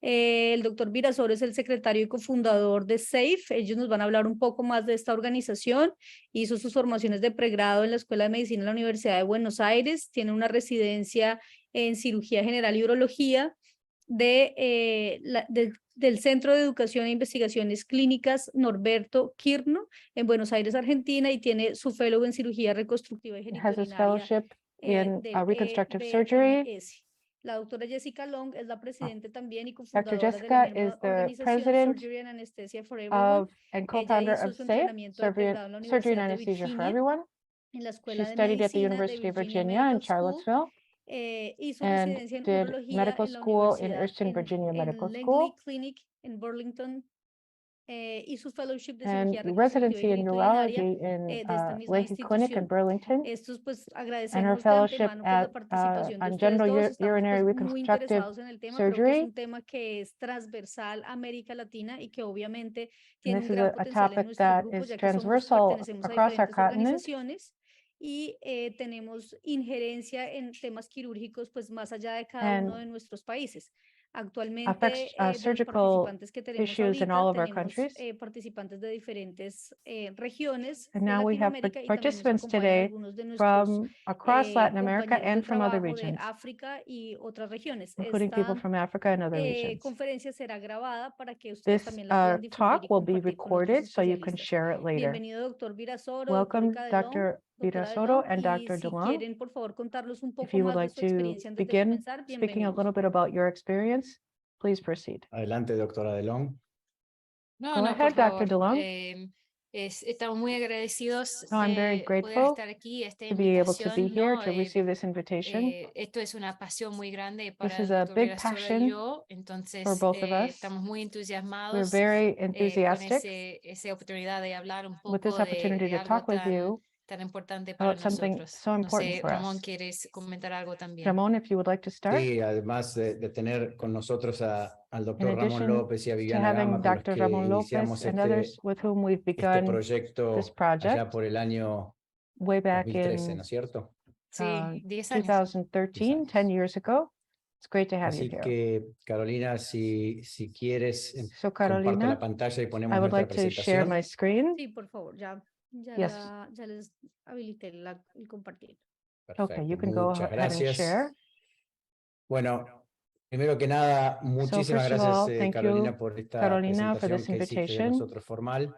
El doctor Virasoro es el secretario y cofundador de SAFE. Ellos nos van a hablar un poco más de esta organización. Hizo sus formaciones de pregrado en la Escuela de Medicina de la Universidad de Buenos Aires. Tiene una residencia en cirugía general y urología del Centro de Educación e Investigaciones Clínicas Norberto Quirno en Buenos Aires, Argentina, y tiene su fellow en cirugía reconstructiva y genitourinary in del reconstructive surgery. EBMS. La doctora Jessica Long es la presidenta también y Dr. cofundadora de la Jessica misma is the organización president Surgery and Anesthesia for Everyone. and Ella co-founder hizo of su SAFE, entrenamiento de pregrado en la Surgery and Universidad de Anesthesia for Virginia, Everyone. en la She Escuela de studied at the Medicina de University of Virginia Virginia in Medical School, Charlottesville hizo and residencia en did urología medical en la school in universidad Eastern Virginia Medical en School Langley Clinic en Burlington, y su fellowship de and cirugía reconstructiva y residency in genitourinary urology in de esta misma Leahy Clinic in institución. Burlington, Estos pues and her agradecemos de fellowship antemano pues, la at participación de on ustedes dos. Estamos genitourinary pues, muy reconstructive interesados en el tema. Creo que es surgery. un tema que es transversal a América Latina y que obviamente And tiene this un is gran a potencial en topic nuestro that grupo, is ya que transversal pertenecemos a across our diferentes continent. organizaciones y tenemos injerencia en temas quirúrgicos pues más allá de cada uno de nuestros países. Actualmente, affects de los surgical participantes que tenemos issues in ahorita, all of our tenemos countries. participantes de diferentes regiones And de now we have Latinoamérica y también nos participants acompañan today algunos de nuestros from across Latin America compañeros de and from other trabajo de regions, África y otras regiones. including people Esta from Africa and other regions. conferencia será grabada para que ustedes This también la puedan difundir y talk will be compartir con otros recorded so you can especialistas. share it later. Bienvenido, doctor Virasoro, Welcome, doctora Dr. Virasoro and DeLong, y Dr. si DeLong. quieren, por favor, contarnos un If poco you would más de like su to experiencia antes de begin comenzar, speaking a bienvenidos. little bit about your experience, please proceed. Adelante, doctora DeLong. Go ahead, Dr. DeLong. Estamos muy agradecidos No, I'm very de poder grateful estar aquí, esta to be able to be invitación, here ¿no? to receive this invitation. Esto es una pasión muy grande This para is el a doctor big Virasoro y passion yo, entonces for both of us. estamos muy We're entusiasmados very con enthusiastic esa oportunidad de hablar un with this poco opportunity de to talk algo with you tan importante para about something nosotros. so No important sé, for Ramón, us. ¿quieres comentar algo también? Ramon, if you would like to start. Sí, además de tener con nosotros al In doctor Ramón addition López y a to Viviana having Gama, con los Dr. que Ramon Lopez iniciamos and others with whom we've este begun proyecto this allá project por el año way back 2013, in ¿no es cierto? Sí, 10 años. 2013, 10 years ago. It's great to have you Así here. que, Carolina, si quieres, So, comparto Carolina, la pantalla y ponemos I would nuestra like to share presentación. my screen. Sí, por favor, ya Yes. les habilité el compartir. Okay, you Perfecto, can go muchas ahead and gracias. share. Bueno, primero que nada, muchísimas first of gracias, all, thank Carolina, you, por esta Carolina, for presentación this que hiciste de invitation. nosotros formal.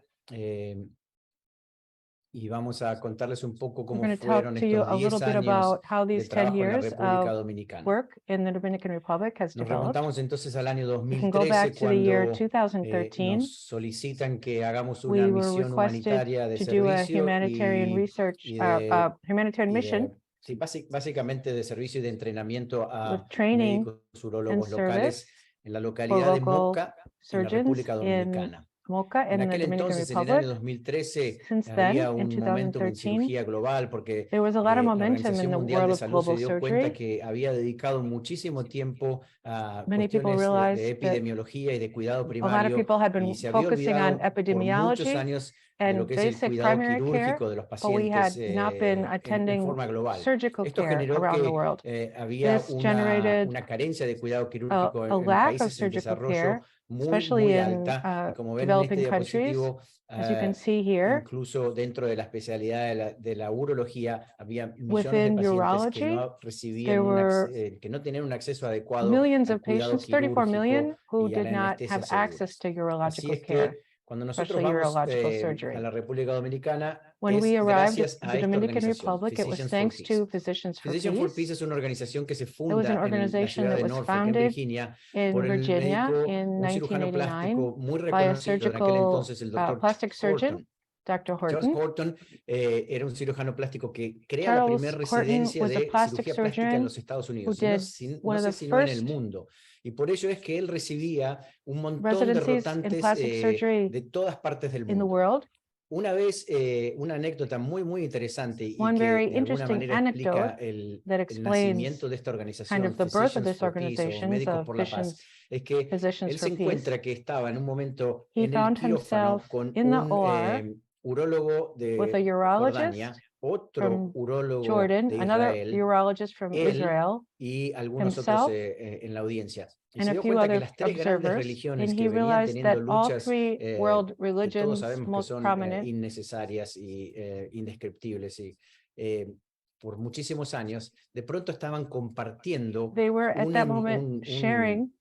Y vamos a contarles un poco I'm cómo going to fueron talk to you estos a little 10 bit años about how de these 10 trabajo en la years República of Dominicana. work in the Dominican Republic has Nos developed. remontamos entonces al año We can go back 2013 to the year cuando 2013. nos solicitan que hagamos una We were misión requested humanitaria de to do a servicio humanitarian research, humanitarian mission sí, básicamente de servicio y de entrenamiento a with training médicos urólogos and locales service en la for localidad de local Moca, en la surgeons República in Dominicana. Moca En in the aquel Dominican entonces, en el Republic. año 2013, Since había then, in un momentum en 2013, cirugía global porque there was a lot of la momentum in Organización the Mundial world de of Salud se global dio cuenta surgery. que había dedicado muchísimo tiempo a Many people cuestiones de realized that epidemiología y de cuidado a lot of primario people had y been se había focusing on olvidado por muchos epidemiology años de lo and que es el basic cuidado primary care, quirúrgico de los but we had pacientes not been en attending forma global. surgical Esto care generó around the que world. había This generated una carencia de cuidado quirúrgico a en lack of países en surgical desarrollo care, muy, especially muy in alta. Y como ven en este developing countries. diapositivo, As you can see here, incluso dentro de la especialidad de la urología, había millones de within pacientes que urology, no recibían there were que no tenían un acceso adecuado millions al of cuidado patients, 34 million, quirúrgico who y a did la not anestesia have access seguras. to Así urological es care, que cuando nosotros especially vamos urological a surgery. la República Dominicana, When we es arrived gracias at a the esta Dominican organización, Republic, it was Physicians for thanks Peace. to Physicians for Physicians for Peace. Peace es una organización que se It was an funda en la organization ciudad that de was Norfolk, en founded Virginia, in por el Virginia médico, in un cirujano 1989 plástico muy by a reconocido en aquel surgical entonces, el doctor plastic surgeon, Horton. Dr. Charles Horton. Horton era un cirujano plástico que crea la Charles primera Horton residencia was a de plastic cirugía plástica en surgeon los Estados who Unidos, did no one of sé the si no en el first mundo. Y por ello es que él recibía un montón de residencies in rotantes plastic surgery de todas partes del in the mundo. world. Una vez, una anécdota muy, muy interesante y One que very de alguna interesting manera explica anecdote el that explains nacimiento de esta kind organización, of the birth of Physicians this for Peace o organization Médicos of por la Paz, es que Physicians él se for Peace. encuentra que estaba en un momento He en el found quirófano himself con in the un OR urólogo with a de urologist Jordania otro from urólogo Jordan, de another Israel, urologist from él Israel, y algunos otros himself, en la audiencia. Y and se a dio few cuenta que other las tres grandes observers, religiones and que he venían realized teniendo that all luchas three world que todos religions sabemos que most son prominent, innecesarias y indescriptibles y por muchísimos años, de pronto estaban compartiendo they were at that moment sharing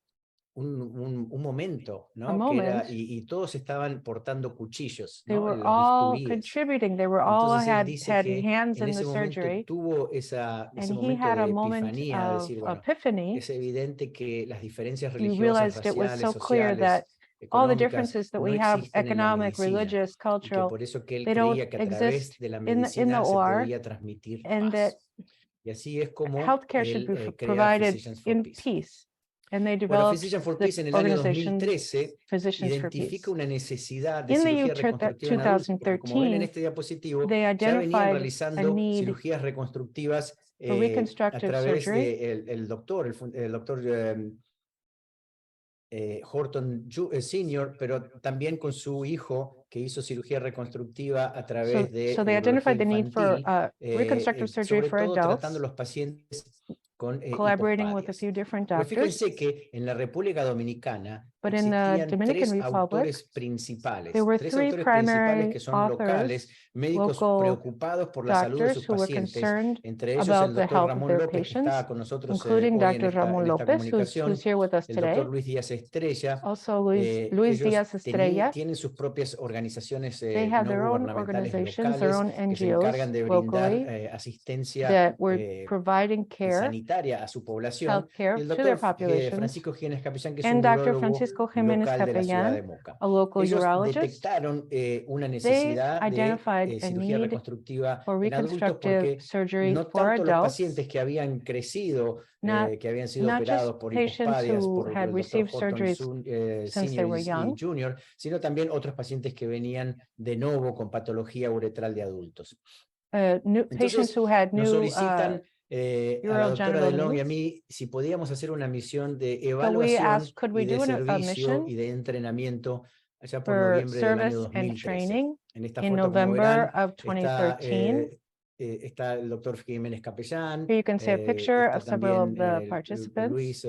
un momento, a ¿no? Que era, moment. y todos estaban portando cuchillos, They ¿no? were En los all bisturíes. contributing. They were all Entonces él had dice had que hands en in the ese momento surgery, tuvo ese and he momento had a de moment epifanía, de of decir, bueno, epiphany. es evidente que las diferencias He religiosas, realized it was raciales, so clear that sociales, all the económicas, differences that no we have, existen en la economic, medicina, religious, y que cultural, por eso que él they don't creía que a través exist de la in the medicina se OR, podía transmitir and that paz. Y así es como healthcare should él be crea provided Physicians for in Peace. peace. And they Bueno, developed Physicians for the Peace en el año organization 2013 Physicians for Peace. identifica una necesidad de In the cirugía year reconstructiva en adultos, porque como ven en 2013, este diapositivo, they ya venían identified a realizando need cirugías reconstructivas for a reconstructive través surgery. de el doctor Horton Sr., pero también con su hijo que hizo cirugía reconstructiva a través de So they urología identified the need for infantil, reconstructive surgery sobre for todo tratando adults, los pacientes con collaborating with a hipospadias. few different Pero doctors. fíjense que en la República Dominicana But in the existían Dominican tres Republic, autores principales, there were tres three autores principales primary que son authors, locales, médicos local preocupados por la salud de doctors sus who were pacientes, concerned entre ellos el about the doctor health of Ramón their López, que patients, está con nosotros including hoy Dr. Ramon en esta Lopez, comunicación, who's here with us el today. doctor Luis Díaz Estrella. Also, Luis Ellos Díaz Estrella. tienen sus propias organizaciones They have no their own gubernamentales organizations, their locales own que se encargan NGOs de brindar locally asistencia that were providing care, sanitaria a su población, healthcare y el to their doctor populations, Francisco Jiménez Capellán, que es and un Dr. urólogo Francisco Jiménez local de la ciudad de Capellan, Moca. a local Ellos urologist. detectaron una They necesidad identified de a cirugía need reconstructiva for en adultos reconstructive porque surgery no for tanto los adults, pacientes que habían crecido, not que habían sido just operados por patients hipospadias who por had el doctor received Horton surgeries since they Senior were y young, Junior, sino también otros pacientes que venían de nuevo con patología uretral de adultos. new patients Entonces who had nos new solicitan a la doctora urogenital DeLong y a needs. mí si podíamos hacer una misión de So we evaluación asked, could we y de do a servicio mission y de entrenamiento allá por for noviembre del año service and 2013. training En esta in foto, como November verán, of 2013? está el doctor Jiménez Capellán, Here you can see a picture está of several of también the participants. Luis,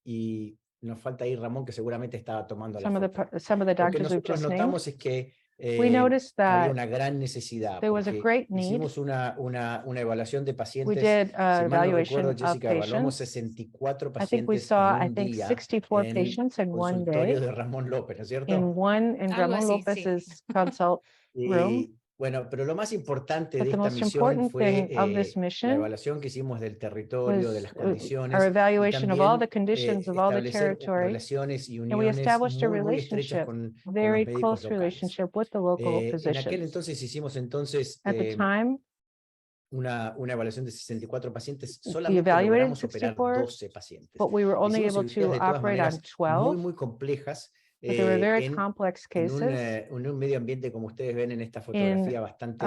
y nos falta ahí Ramón, que seguramente estaba tomando la Some of foto. some of the Lo que doctors we've nosotros just named. notamos es que We noticed había that una gran necesidad, there was a porque great need. hicimos una evaluación de We pacientes. did Si mal no recuerdo, evaluation of Jessica, evaluamos patients. 64 I think we pacientes saw, en I un think, día 64 en patients in one consultorio day de Ramón López, ¿no es cierto? in Algo Ramon así, sí. Lopez's consult room. Y bueno, pero lo más importante But de the esta most misión important fue thing of this la mission evaluación que hicimos del territorio, de was las condiciones, our y evaluation of all the también conditions of all the establecer territory. relaciones y And we uniones established a muy estrechas relationship, con los very médicos close locales. relationship with the local En aquel physicians. entonces hicimos entonces At the time, una evaluación de 64 pacientes, we solamente evaluated logramos operar 64, 12 pacientes. but we were only Hicimos able cirugías to de todas operate on maneras 12, muy complejas, but they were very en complex en cases un medio ambiente, como ustedes ven en esta in fotografía, a bastante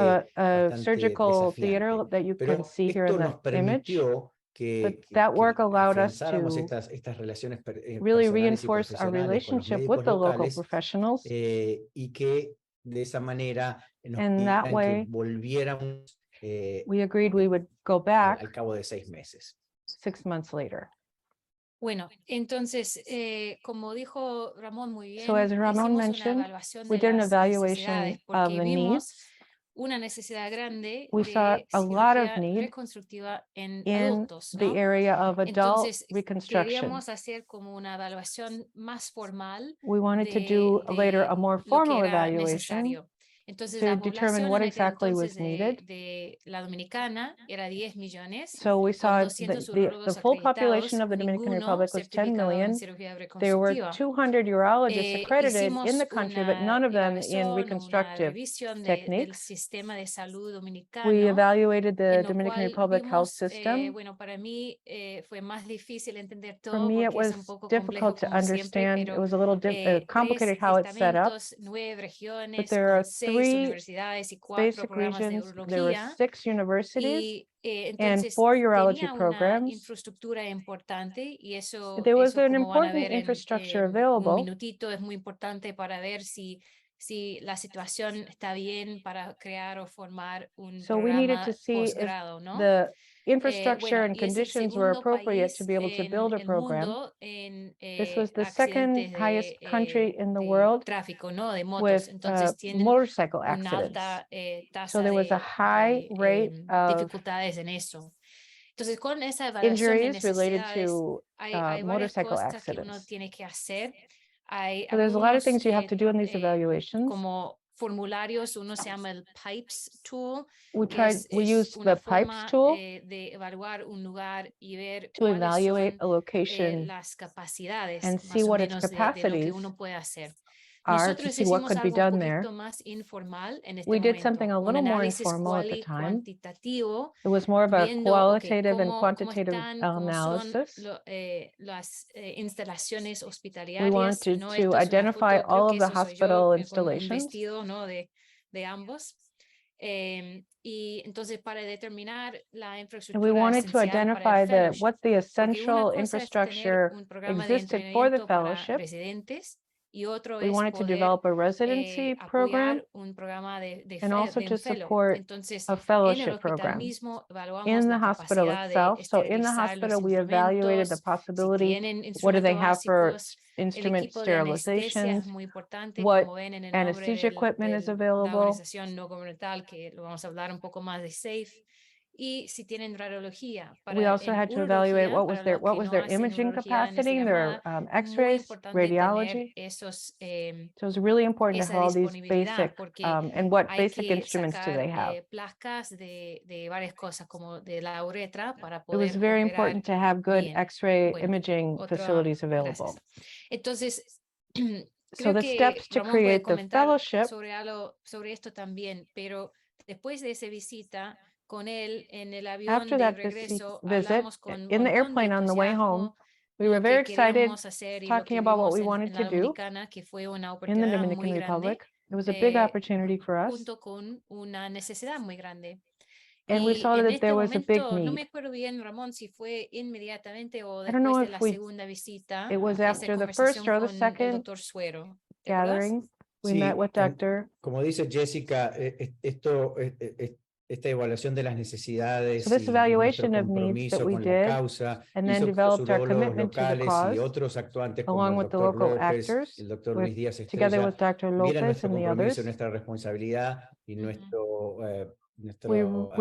surgical theater desafiante. that you can Pero see here esto in nos the image. permitió But that work allowed us afianzáramos to estas relaciones really personales y reinforce our profesionales con los relationship médicos with the local locales, professionals. y que de esa manera nos And that pidieran que way, volviéramos we agreed we would go back al cabo de 6 meses. 6 months later. Bueno, entonces, como dijo Ramón muy bien, So as Ramon hicimos una mentioned, evaluación we de did an las evaluation necesidades, of porque the vimos needs. una necesidad grande We saw de a lot of cirugía need reconstructiva en in adultos, the ¿no? area of adult Entonces, reconstruction. queríamos hacer como una evaluación más formal We wanted to do later a more lo que formal era evaluation necesario. Entonces, to la determine población what en aquel exactly was entonces needed. de la Dominicana era 10 millones, So we con saw 200 the urólogos full population acreditados, of the Dominican ninguno Republic was 10 certificado en million. cirugía There were reconstructiva. 200 urologists accredited in Hicimos the country, but una none of them in evaluación, una reconstructive revisión del techniques. sistema de salud We dominicano, evaluated the en lo Dominican cual Republic health vimos, system. bueno, para mí fue más difícil entender For todo me, it porque es un was poco complejo difficult to como siempre, understand. It pero was a little complicated 3 how it's set up, estamentos, 9 but regiones, there con are 6 3 universidades y 4 basic programas de regions. There were urología. 6 universities Y and entonces 4 urology tenía una programs. infraestructura importante y eso, There was an como van a important ver en infrastructure un available. minutito, es muy importante para ver si si la situación está bien para crear o formar un So we needed programa to see if posgrado, ¿no? the infrastructure Bueno, and y es el conditions were segundo appropriate to país be able to en build a el program. mundo en This was the second accidentes highest country in the de world tráfico, ¿no? De motos. with Entonces tienen motorcycle una accidents. alta So tasa there was a high rate of dificultades en eso. Entonces, con esa evaluación de injuries related necesidades, to hay varias motorcycle cosas que uno accidents. tiene que hacer. Hay So there's a lot of algunos things you have to do in these evaluations. como formularios, uno se llama el PIPES tool, We que used una the PIPES forma tool de evaluar un lugar y ver to evaluate cuáles a location son las capacidades and más see o what its menos de lo que capacities uno puede hacer. are to Nosotros see what hicimos could be algo un done there. poquito más informal en este We did momento, something a un little more análisis informal at the time. cuantitativo, It was more of a viendo qualitative and cómo quantitative están, cómo son analysis. las instalaciones We hospitalarias, wanted ¿no? to Esto es una identify foto, creo all que of the eso soy yo, hospital con un installations. vestido, ¿no? de ambos. Y entonces para determinar la And we infraestructura wanted to esencial para identify el fellowship, what the porque una essential cosa es tener infrastructure un programa de existed for the entrenamiento para fellowship. residentes y otro We es wanted to poder develop a residency program apoyar un programa de and also un to fellow. support Entonces, a en el fellowship hospital program mismo evaluamos in the la hospital capacidad de itself. So in the esterilizar hospital, los we evaluated the instrumentos, si possibility. tienen What do they instrumentos have for básicos. El instrument equipo de anestesia sterilizations? es muy importante, What como ven en el nombre anesthesia equipment is la available? organización no gubernamental, que lo vamos a hablar un poco más de SAFE. Y si tienen radiología. We also had to evaluate what was their imaging capacity, their x-rays, radiology. Esos, So it's really important to esa have all these disponibilidad, basic, porque and what hay basic que instruments do they have? sacar placas de varias cosas, como de la uretra, para It was poder very operar important to have good bien. x-ray Bueno, imaging facilities available. gracias. Entonces, So creo the que steps to Ramón puede create the comentar fellowship, sobre esto también, pero después de esa visita con él en el avión after de that regreso, visit, hablamos con un in the montón de airplane on the way home, entusiasmo we were lo very que excited queríamos hacer y lo talking que about what vimos we wanted en to la do Dominicana, que fue una in the oportunidad Dominican muy grande, Republic. It was a big opportunity for us. junto con una necesidad muy grande. And we Y saw en that este there was a big momento, no me need. acuerdo bien, Ramón, si fue inmediatamente o I don't know después de if la we, segunda visita, it was esa after the first conversación or the con el second doctor Suero. ¿Te acuerdas? gathering. We Sí, met with Dr. como dice Jessica, esta evaluación de las necesidades So this y nuestro evaluation of needs that compromiso we con la did, causa and then hizo que los developed our urólogos commitment to the locales y cause, otros actuantes como along el with the doctor local López, actors, el doctor with, Luis Díaz together Estrella, with Dr. vieran Lopez nuestro and the compromiso, others. nuestra responsabilidad y We nuestra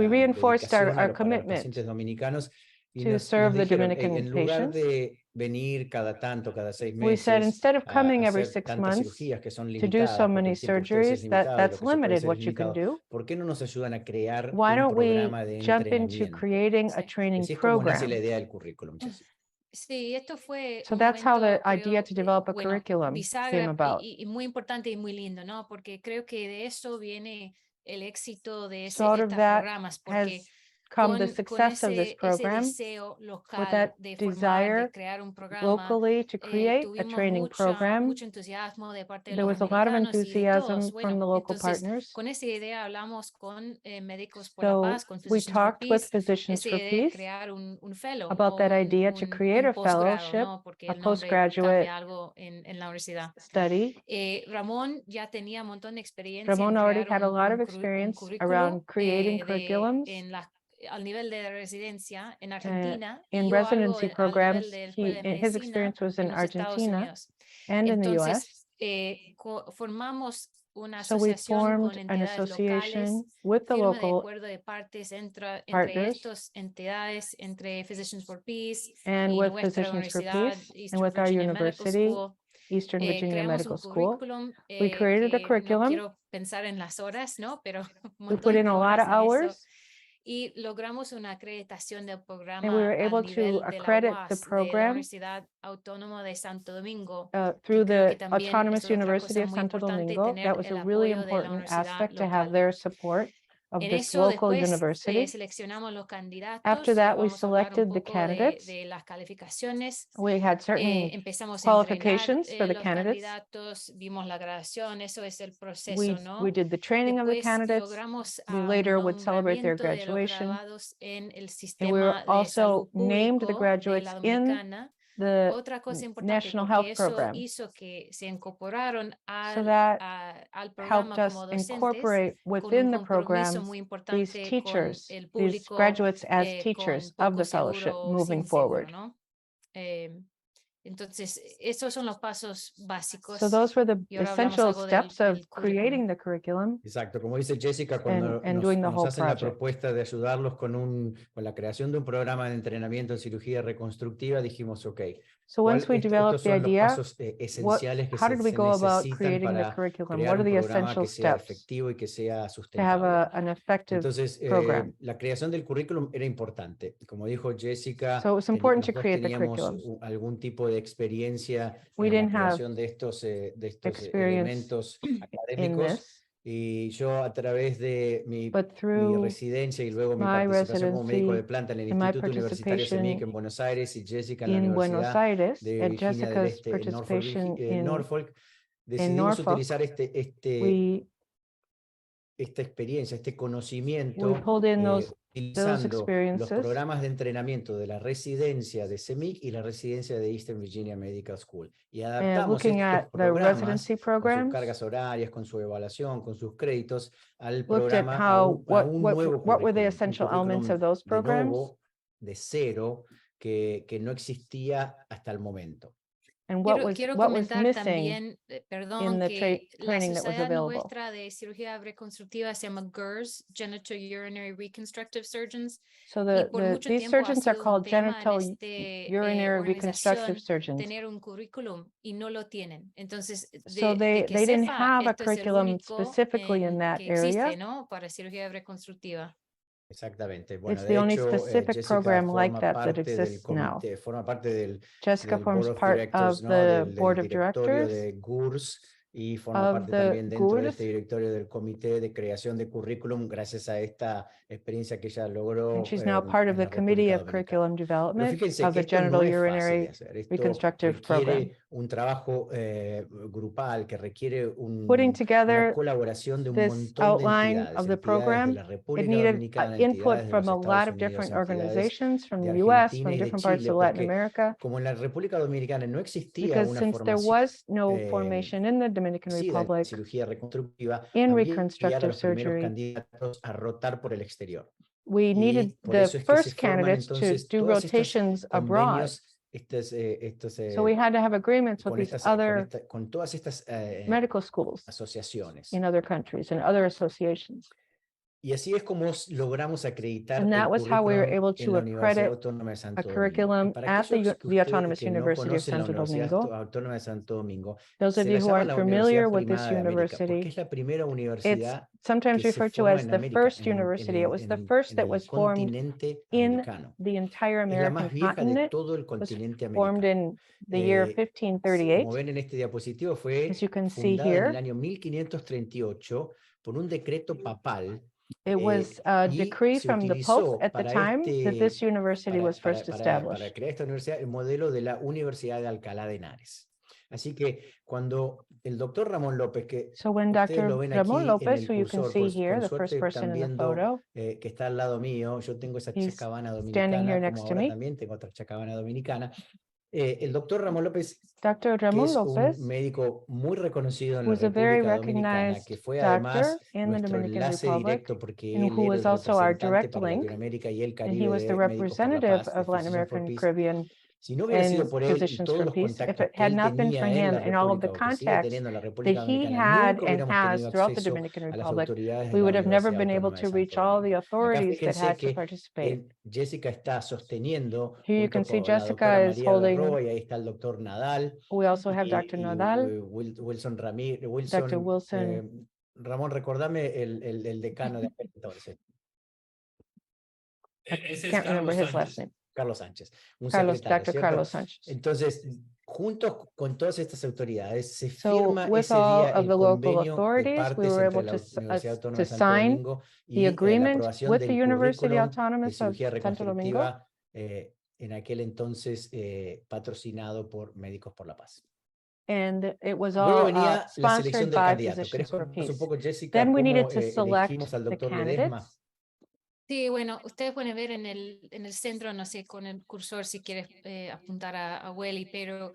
reinforced dedicación our para los commitment pacientes dominicanos y to nos serve the dijeron, Dominican en lugar patients. de venir cada tanto, cada 6 We said meses, instead of a coming every hacer 6 tantas months cirugías que son to do so limitadas, porque many el tiempo de ustedes es surgeries, limitado y that's lo que se puede limited hacer es what you can limitado, do. ¿por qué no nos ayudan a crear Why un don't we programa de jump into entrenamiento? creating a training Así es como nace la program? idea del currículum, Jessica. Sí, esto fue So un that's how the momento, idea creo, to develop a bueno, curriculum came bisagra about. y muy importante y muy lindo, ¿no? Porque creo que de eso viene el éxito de So out of estos that programas, porque has come the con success of this ese program, deseo with local that de formar, desire de crear un programa, locally to create a tuvimos training program. mucho entusiasmo de parte de There los was a lot of americanos y de enthusiasm todos. from Bueno, the local entonces, partners. con esa idea hablamos con Médicos por la So Paz, con we Physicians for talked with Peace, Physicians esa for idea de Peace crear un fellow about o that idea to create a posgrado, fellowship, ¿no? Porque a el nombre postgraduate cambia algo en la universidad. study. Ramón ya tenía un montón de experiencia Ramon en already crear had a lot of un experience currículo around creating curriculums al nivel de residencia en Argentina in y yo algo residency al nivel programs. de escuela de His medicina experience was in en los Estados Argentina Unidos. and in the Entonces, US. formamos una So we asociación con formed an entidades locales, association with the firme de local acuerdo de partes entre partners estas entidades, entre Physicians for Peace and y with nuestra Physicians for universidad, Peace and Eastern with our Virginia Medical university, School. Eastern Virginia Creamos Medical un School. currículum We created a que no curriculum. quiero pensar en las horas, ¿no? Pero un We montón put in de a lot horas of en eso. hours, Y logramos una acreditación del and we programa were al able to nivel de la accredit the UAS, de la program Universidad Autónoma de Santo Domingo. through Creo que the también Autonomous es otra University cosa of muy Santo importante Domingo. tener That was el a really apoyo de la important universidad aspect to have local. their support of En this eso local después university. seleccionamos los candidatos. After that, we Vamos a hablar un selected the poco candidates. de las calificaciones. We had certain Empezamos a entrenar qualifications for the los candidates. candidatos, vimos la graduación, eso es el proceso, We ¿no? did the training of the Después candidates. logramos We later would celebrate their nombramiento de los graduation. graduados en el And we were sistema de also salud named the público de graduates la in Dominicana the Otra cosa importante, National porque Health eso Program. hizo que se incorporaron So that al programa helped us como docentes incorporate con un within the compromiso programs muy these importante con teachers, el these público, graduates as con teachers of poco the fellowship seguro, moving sin seguro, forward. ¿no? Entonces, esos son los pasos básicos. So those were the Y ahora hablamos essential algo steps of del creating currículum. the curriculum Exacto, como dice Jessica, cuando and doing the nos whole hacen la project. propuesta de ayudarlos con la creación de un programa de entrenamiento en cirugía reconstructiva, dijimos, ok, So once we developed estos the son los idea, pasos esenciales que how did we se go about necesitan creating the para curriculum? crear What are un the programa essential que sea steps efectivo y que sea to have sustentable. an effective Entonces, program? la creación del currículum era importante. Como dijo Jessica, So it was important to los dos create the teníamos curriculum. algún tipo de experiencia We en la didn't have creación de estos experience elementos in académicos. this, Y yo a través de mi but through residencia y luego mi my participación como médico de residency planta en el and my Instituto Universitario CEMIC participation en Buenos Aires y Jessica en la in Buenos Universidad Aires de and Virginia del Jessica's Este en Norfolk, participation Norfolk, in decidimos Norfolk, utilizar esta experiencia, este we conocimiento, pulled in those utilizando los experiences programas de entrenamiento de la residencia de CEMIC y la residencia de Eastern Virginia Medical School. Y and adaptamos looking estos at the programas residency con sus programs, cargas horarias, con su evaluación, con sus créditos, al looked at programa how a un nuevo what were the currículum, un essential elements currículum of those de programs nuevo, de cero, que no existía hasta el momento. and Quiero what was comentar missing también, in perdón, the que la training that was sociedad available. nuestra de cirugía reconstructiva se llama GERS, Genitourinary Reconstructive Surgeons. So Y por mucho these tiempo ha surgeons are sido un called tema en genitourinary reconstructive organización surgeons. tener un currículum y no lo tienen. Entonces, So de que they didn't sepa, have a esto es el curriculum único specifically in that que existe, area. ¿no? Para cirugía reconstructiva. Exactamente. Bueno, It's de the only hecho, specific Jessica program like forma that parte del exists now. comité, forma parte del Jessica forms Board of part Directors, of ¿no? the del board of directorio directors de GURS y forma of parte the también dentro de GURS, este directorio del comité de creación de currículum gracias a esta experiencia que ella logró and she's now part of en the la Committee República of Dominicana. Curriculum Pero Development fíjense of que the esto no es fácil de Genitourinary hacer. Esto Reconstructive Program. requiere un trabajo grupal, que requiere Putting una together colaboración de un this montón de outline entidades, of the entidades de program, la it República needed Dominicana, input entidades de from los a lot Estados of Unidos, different entidades organizations from de the US, Argentina from y de different parts Chile, of Latin porque America, como en la República Dominicana no existía because una since there formación was no formation in the Dominican en Republic cirugía reconstructiva, in había que enviar a reconstructive los primeros surgery, candidatos a rotar por el exterior. we needed Y por the eso es que se first forman candidates to entonces do todos estos rotations abroad. convenios, estos So we had to have agreements with these other con todas estas medical schools asociaciones. in other countries and other associations. Y así es como logramos acreditar And el that was how we were currículum able en to la Universidad accredit Autónoma de a Santo Domingo. Y curriculum para at aquellos the ustedes Autonomous que no University of conocen la Santo Universidad Domingo, Autónoma de Santo Domingo, those of se you la who llama aren't la familiar Universidad with this Primada de América, porque university, es la primera it's universidad sometimes que se referred to forma as en the América, first university. It was the first that en el was formed continente in americano. the entire Es la American más vieja de continent. todo el It was continente formed americano. in the year Como 1538. ven en este diapositivo, As fue you can see fundada en el here, año 1538 por un decreto papal. it was a Y decree se from the Pope utilizó at the para, time that this university was first para established. crear esta universidad el modelo de la Universidad de Alcalá de Henares. Así que cuando el doctor Ramón López, que So when ustedes lo Dr. ven Ramon aquí en Lopez, el who you can cursor, see here, por the first suerte person están in the viendo photo, que está al lado mío, yo tengo esa he's chacabana standing here dominicana, next como to ahora me. también tengo otra chacabana dominicana. El doctor Ramón López, Dr. que Ramon es un Lopez médico muy reconocido en la was a very República Dominicana, recognized que fue doctor además in the nuestro Dominican enlace Republic, directo porque and él who era was el also our representante direct para link, Latinoamérica y el and he Caribe was the de Médicos por la representative Paz, de of Latin Physicians for American Peace. Caribbean Si no hubiera sido and por él y Physicians todos for los Peace. If contactos it que had él not been for tenía en him la and all of the República o que sigue contacts teniendo en la that República he Dominicana, had nunca and hubiéramos has tenido throughout the acceso Dominican a las Republic, autoridades de we la would have never Universidad been able Autónoma de to reach Santo all the Domingo. Acá authorities that fíjense had to que participate. Jessica está sosteniendo Here you junto can see con la doctora Jessica is María holding, Berroa, y ahí está el doctor Nadal we also have Dr. y Nadal, Wilson Ramírez, Dr. Wilson. Ramón, recordame el decano de aquel entonces. Ese es Can't remember Carlos his last Sánchez. name. Carlos Sánchez, un Carlos, secretario, Dr. ¿cierto? Carlos Sánchez. Entonces, juntos con todas estas autoridades, se So firma with ese all día of el the local convenio de authorities, we partes were entre able la Universidad Autónoma to de Santo sign Domingo the y la agreement aprobación with the del University currículum de Autonomous of cirugía Santo Domingo, reconstructiva en aquel entonces patrocinado por Médicos por la Paz. and it was Luego all venía la selección sponsored del by candidato. ¿Querés Physicians for contarnos un Peace. poco, Jessica, Then we cómo needed to select elegimos al the doctor Ledesma? candidates. Sí, bueno, ustedes pueden ver en el centro, no sé, con el cursor si quieres apuntar a Welly, pero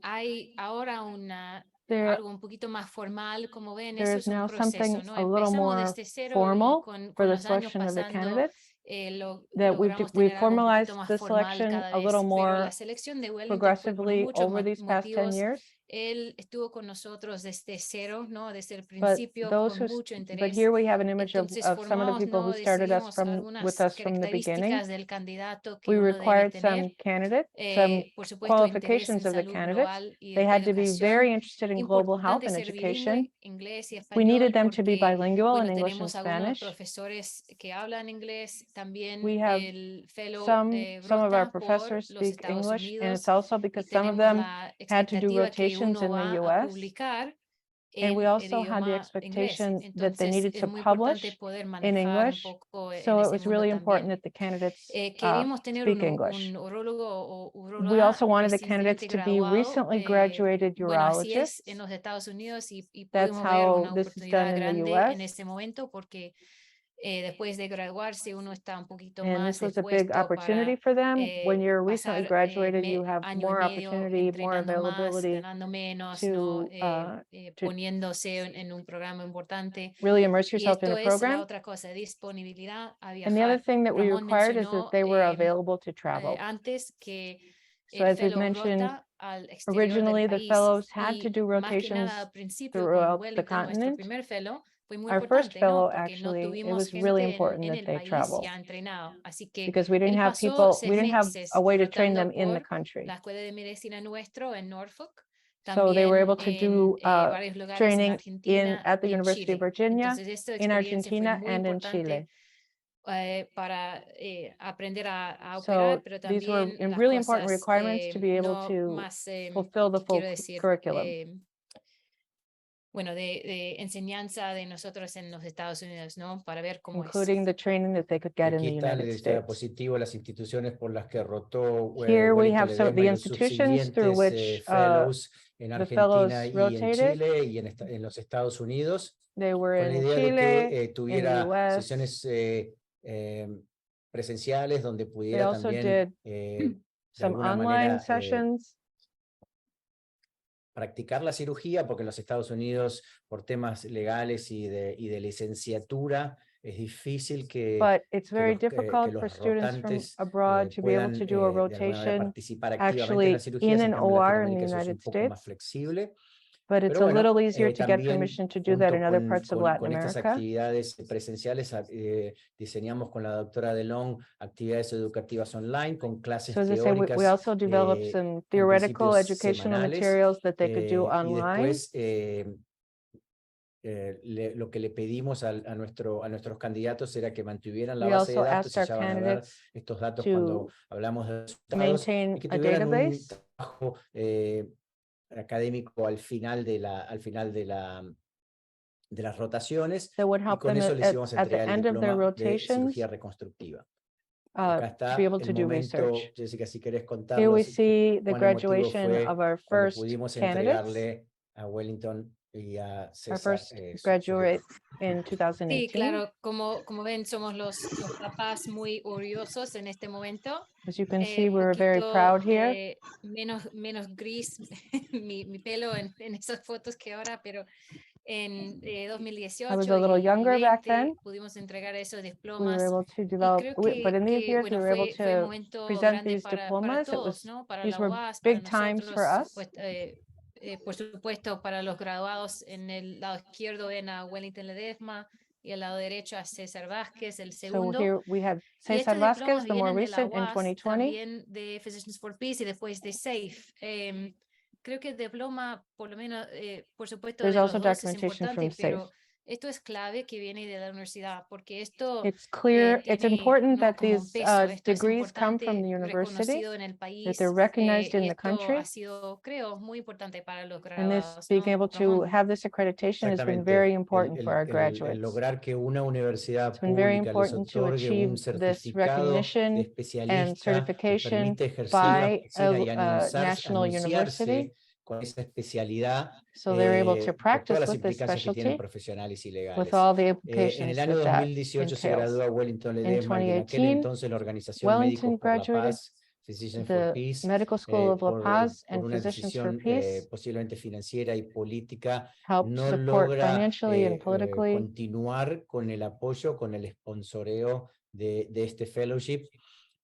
hay ahora algo un poquito más formal, como ven, eso There is es un now proceso, something ¿no? a little Empezamos more desde cero y formal con for the los años selection of the pasando candidates, that logramos we've tener algo un poquito formalized más the formal selection cada a little vez, pero la more selección de Wellington fue por progressively muchos over these past 10 motivos. years. Él estuvo con nosotros desde cero, ¿no? Desde el But principio, those con who, mucho but interés. here we have an image Entonces of some of the formamos, people who ¿no? started us Decidimos with algunas us from the beginning. características del candidato que We uno debe required some tener. some Por supuesto, interés qualifications en of the salud candidates. global y They had to be very educación. interested in global health Importante and ser education. bilingüe, inglés y We needed español, them to be porque, bilingual in bueno, English and tenemos algunos Spanish. profesores que hablan inglés, también We have el fellow some of our rota por professors los speak Estados English, and Unidos, it's also y because some of tenemos them la had to do expectativa que rotations uno in the va a US. publicar And we en el also had the idioma inglés. expectation that they Entonces, needed es to muy importante publish poder in manejar un English. poco en So it ese was mundo really important también. that the candidates Queríamos tener speak un English. urólogo o We uróloga also wanted the candidates residente to be graduado. recently graduated Bueno, así es urologists. en los Estados Unidos y That's pudimos ver how una this is done oportunidad in the grande en US. ese momento porque después de graduarse uno está un poquito And más this was a big expuesto opportunity para for them. When you're recently pasar graduated, you have año y more medio opportunity, more entrenando más, availability ganando menos, ¿no? to Poniéndose en un programa importante. really immerse Y yourself in esto a es la program. otra cosa, disponibilidad a And the other viajar. thing that we Ramón required is that mencionó they were available to travel. antes que So el as we've fellow mentioned, rota al exterior originally del the país fellows had to y do más que rotations nada al principio con throughout the Wellington, nuestro continent. primer fellow, fue muy Our first importante, fellow, ¿no? Porque no actually, it tuvimos was really gente important en that el they país travel ya entrenado. Así que because we didn't él have pasó people, 6 we didn't have meses a way to train them rotando in the por country. la Escuela de Medicina nuestro en Norfolk. So they were También able to do varios lugares en training Argentina at the y en University of Chile. Virginia, Entonces, esta in experiencia fue Argentina, muy and in importante Chile. para aprender a So operar, pero these were también las really important cosas requirements to be able no to más, fulfill the full quiero decir, curriculum, bueno, de enseñanza de nosotros en los Estados Unidos, ¿no? Para ver cómo es. including the training that they could get in the Aquí está en United el States. diapositivo las instituciones por las que rotó Here we Wellington have the Ledesma y los institutions through subsiguientes which fellows en the fellows Argentina y en rotated. Chile y en los Estados Unidos, They were con la in idea de Chile, que in the tuviera US. sesiones presenciales donde They pudiera also también did de some alguna online manera sessions. practicar la cirugía, porque en los Estados Unidos, por temas legales y de licenciatura, es difícil But it's very que difficult los for students from rotantes abroad to be able puedan to do a de alguna manera rotation participar activamente en la actually cirugía. in En an cambio, en OR in the Latinoamérica eso es United un poco más States. flexible. But it's Pero a little bueno, easier to get también permission to do that in junto other parts of Latin con estas America. actividades presenciales, diseñamos con la doctora DeLong actividades educativas online con clases So as I say, we teóricas also developed some en theoretical principio educational semanales, materials that they could do y online. después lo que le pedimos a nuestros candidatos era que mantuvieran la We base de also datos, asked y our ya van a ver candidates estos datos to cuando hablamos de resultados, maintain y que a tuvieran un database trabajo académico al final de las rotaciones, that would y help con them eso les íbamos a at the entregar el end of their diploma de rotations cirugía reconstructiva. Acá to be está able el to do momento, research. Jessica, si querés Here contarnos we see the cuán emotivo graduation fue of our cuando first pudimos candidates, entregarle a Wellington y a our César first su graduate in Sí, 2018. claro, como ven, somos los papás muy orgullosos en este momento. As you can see, we were very proud here. Menos gris mi pelo en esas fotos que ahora, pero en 2018 I was a little y younger back 20 then. pudimos entregar esos We were diplomas. able to Y develop, creo but in these years, we bueno, were able fue un to momento present grande these para diplomas. todos, ¿no? Para These la were UAS, para big times for nosotros, us. pues, por supuesto, para los graduados en el lado izquierdo ven a Wellington Ledesma y al lado derecho a César Vázquez, el So segundo. here we had Y César estos Vázquez, diplomas the more vienen de la recent in UAS, 2020. también de Physicians for Peace y después de SAFE. Creo que el diploma, por lo menos, por supuesto, There's de los also dos es documentation importante, from SAFE. pero esto es clave que viene de la universidad, porque esto It's clear, it's tiene, important ¿no? that como un these peso. Esto es degrees come from importante, the university, reconocido en el that país, they're recognized y in the esto country. ha sido, creo, muy importante para los And this graduados, being ¿no, able to Ramón? have this accreditation has been very important for our el graduates. lograr que una universidad It's been very pública les important to otorgue un achieve this certificado de recognition and especialista que certification permite ejercer la by medicina y a national anunciarse university con esa especialidad, So they're able to por practice todas las with this implicancias que tienen specialty profesionales y with legales. all the En implications el año that that 2018 se entails. gradúa Wellington In Ledesma, y en aquel 2018, entonces la Organización Médicos Wellington por la graduated Paz, Physicians for the Peace, Medical School of La Paz por and una Physicians for decisión Peace posiblemente financiera y política, helped no support logra financially and politically continuar con el apoyo, con el sponsoreo de este fellowship.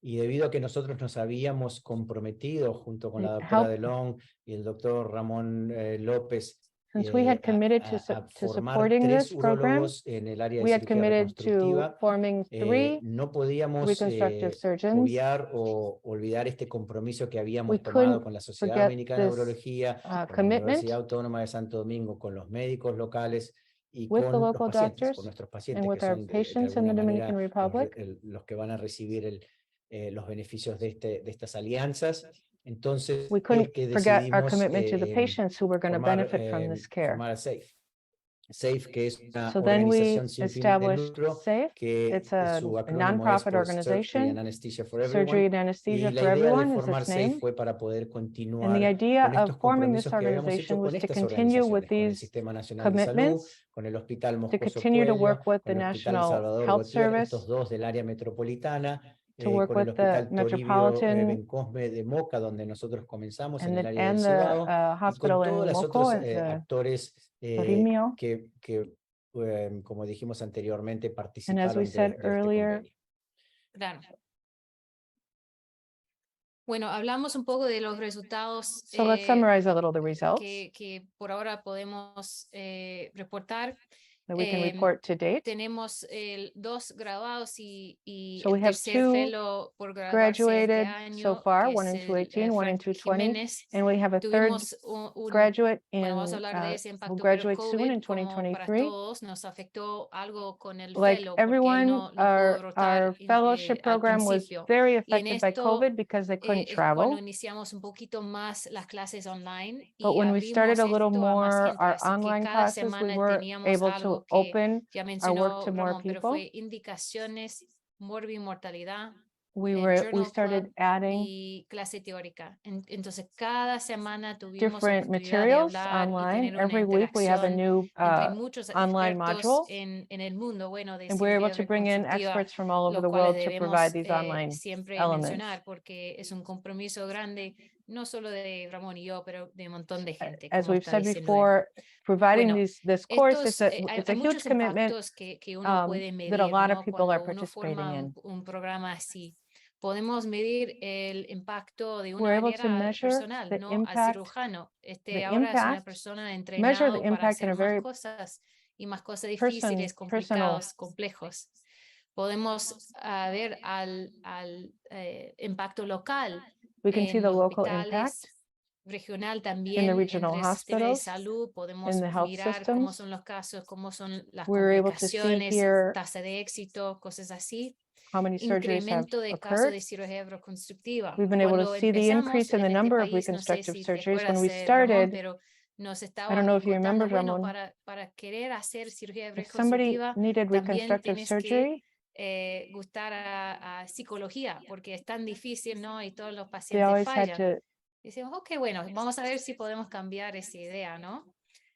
Y debido a que nosotros nos habíamos comprometido junto con la doctora DeLong y el doctor Ramón López since we had committed a to formar supporting 3 this program, urólogos en el área de we had cirugía committed to reconstructiva, forming 3 no podíamos reconstructive surgeons. obviar o olvidar este compromiso que habíamos We tomado couldn't con la Sociedad forget Dominicana de this Urología, con la commitment Universidad Autónoma de Santo Domingo, con los médicos locales y with the con los local pacientes, doctors con nuestros and pacientes, with que our son de patients in the alguna Dominican manera Republic. los que van a recibir los beneficios de estas alianzas. Entonces, We es couldn't que forget our decidimos commitment to the patients who were going to benefit from this care. formar a SAFE. SAFE, que es una So then we organización sin fines de established lucro, SAFE. que It's a su acrónimo es nonprofit por Surgery organization. and Anesthesia for Surgery Everyone. and Anesthesia Y la for idea de Everyone is formar its SAFE name. fue para poder And the continuar idea con of estos forming this compromisos que habíamos hecho organization con was to estas continue with organizaciones, con el these Sistema Nacional de Salud, commitments, con el Hospital to Moscoso continue to Coelho, work with the con el Hospital National Salvador Health Gautier, Service, estos dos del área metropolitana, to work con el with the Hospital Toribio Metropolitan Bencosme de Moca, donde nosotros comenzamos en el área del and the Cibao, y con hospital todos in los Moco, otros the actores Torimio. que como dijimos anteriormente, And as we participaron said de este earlier, convenio. Claro. Bueno, hablamos un poco de los resultados so let's summarize a little the results que por ahora podemos reportar. that we can report to date. Tenemos 2 graduados y So we el have tercer 2 fellow por graduarse este graduated año, so far, que one in es 2018, one in Frank 2020, Jiménez. and we have a third Tuvimos graduate in bueno, vamos a hablar de ese who impacto, pero graduate soon in COVID, como para 2023. todos, nos afectó algo con el Like fellow, porque él everyone, no pudo rotar our fellowship al program was principio. very Y en affected by esto COVID because they couldn't es cuando travel. iniciamos un poquito más las clases online But y when we started a abrimos little esto a más more gente. our Así que online cada classes, we semana were teníamos able to algo que open ya our work mencionó to more Ramón, pero people. fue indicaciones, morbimortalidad, We Journal started Club adding y clase teórica. Entonces, cada semana tuvimos different oportunidad de materials hablar y online. tener una Every week we have a interacción new entre muchos online expertos module, en el mundo, bueno, de and we're able cirugía to bring in reconstructiva, experts from all over los the cuales world to provide debemos these online siempre elements. mencionar, porque es un compromiso grande, no solo de Ramón y yo, pero de un montón de gente. As Como we've está said diciendo él. bora, providing Bueno, this course, estos, it's hay a huge muchos commitment impactos que uno puede that a medir, lot ¿no? of people are Cuando uno participating forma in. un programa así. Podemos medir el impacto de una We're able to manera measure personal, the ¿no? Al impact, cirujano. the Ahora es una impact, persona measure the entrenada para impact in hacer a más very cosas y más cosas difíciles, personal. complicados, complejos. Podemos ver al impacto local We can see en the local hospitales, impact regional in the también, regional entre sistemas de hospitals, salud. Podemos in the health mirar cómo systems. son los casos, cómo son las We're able to see complicaciones, here tasa de éxito, cosas así. how many surgeries have Incremento de casos occurred. de cirugía reconstructiva. We've been able to Cuando see the empezamos increase in the en este number of país, no sé reconstructive si te surgeries. When we acuerdas, Ramón, started, pero nos I don't estaban know if you contando, remember, bueno, Ramon, para querer hacer cirugía if somebody reconstructiva, needed también reconstructive tienes surgery, que gustar a psicología, porque es tan difícil, ¿no? Y todos los they pacientes always had fallan. to, Decimos, ok, bueno, vamos a ver si podemos cambiar esa idea, ¿no?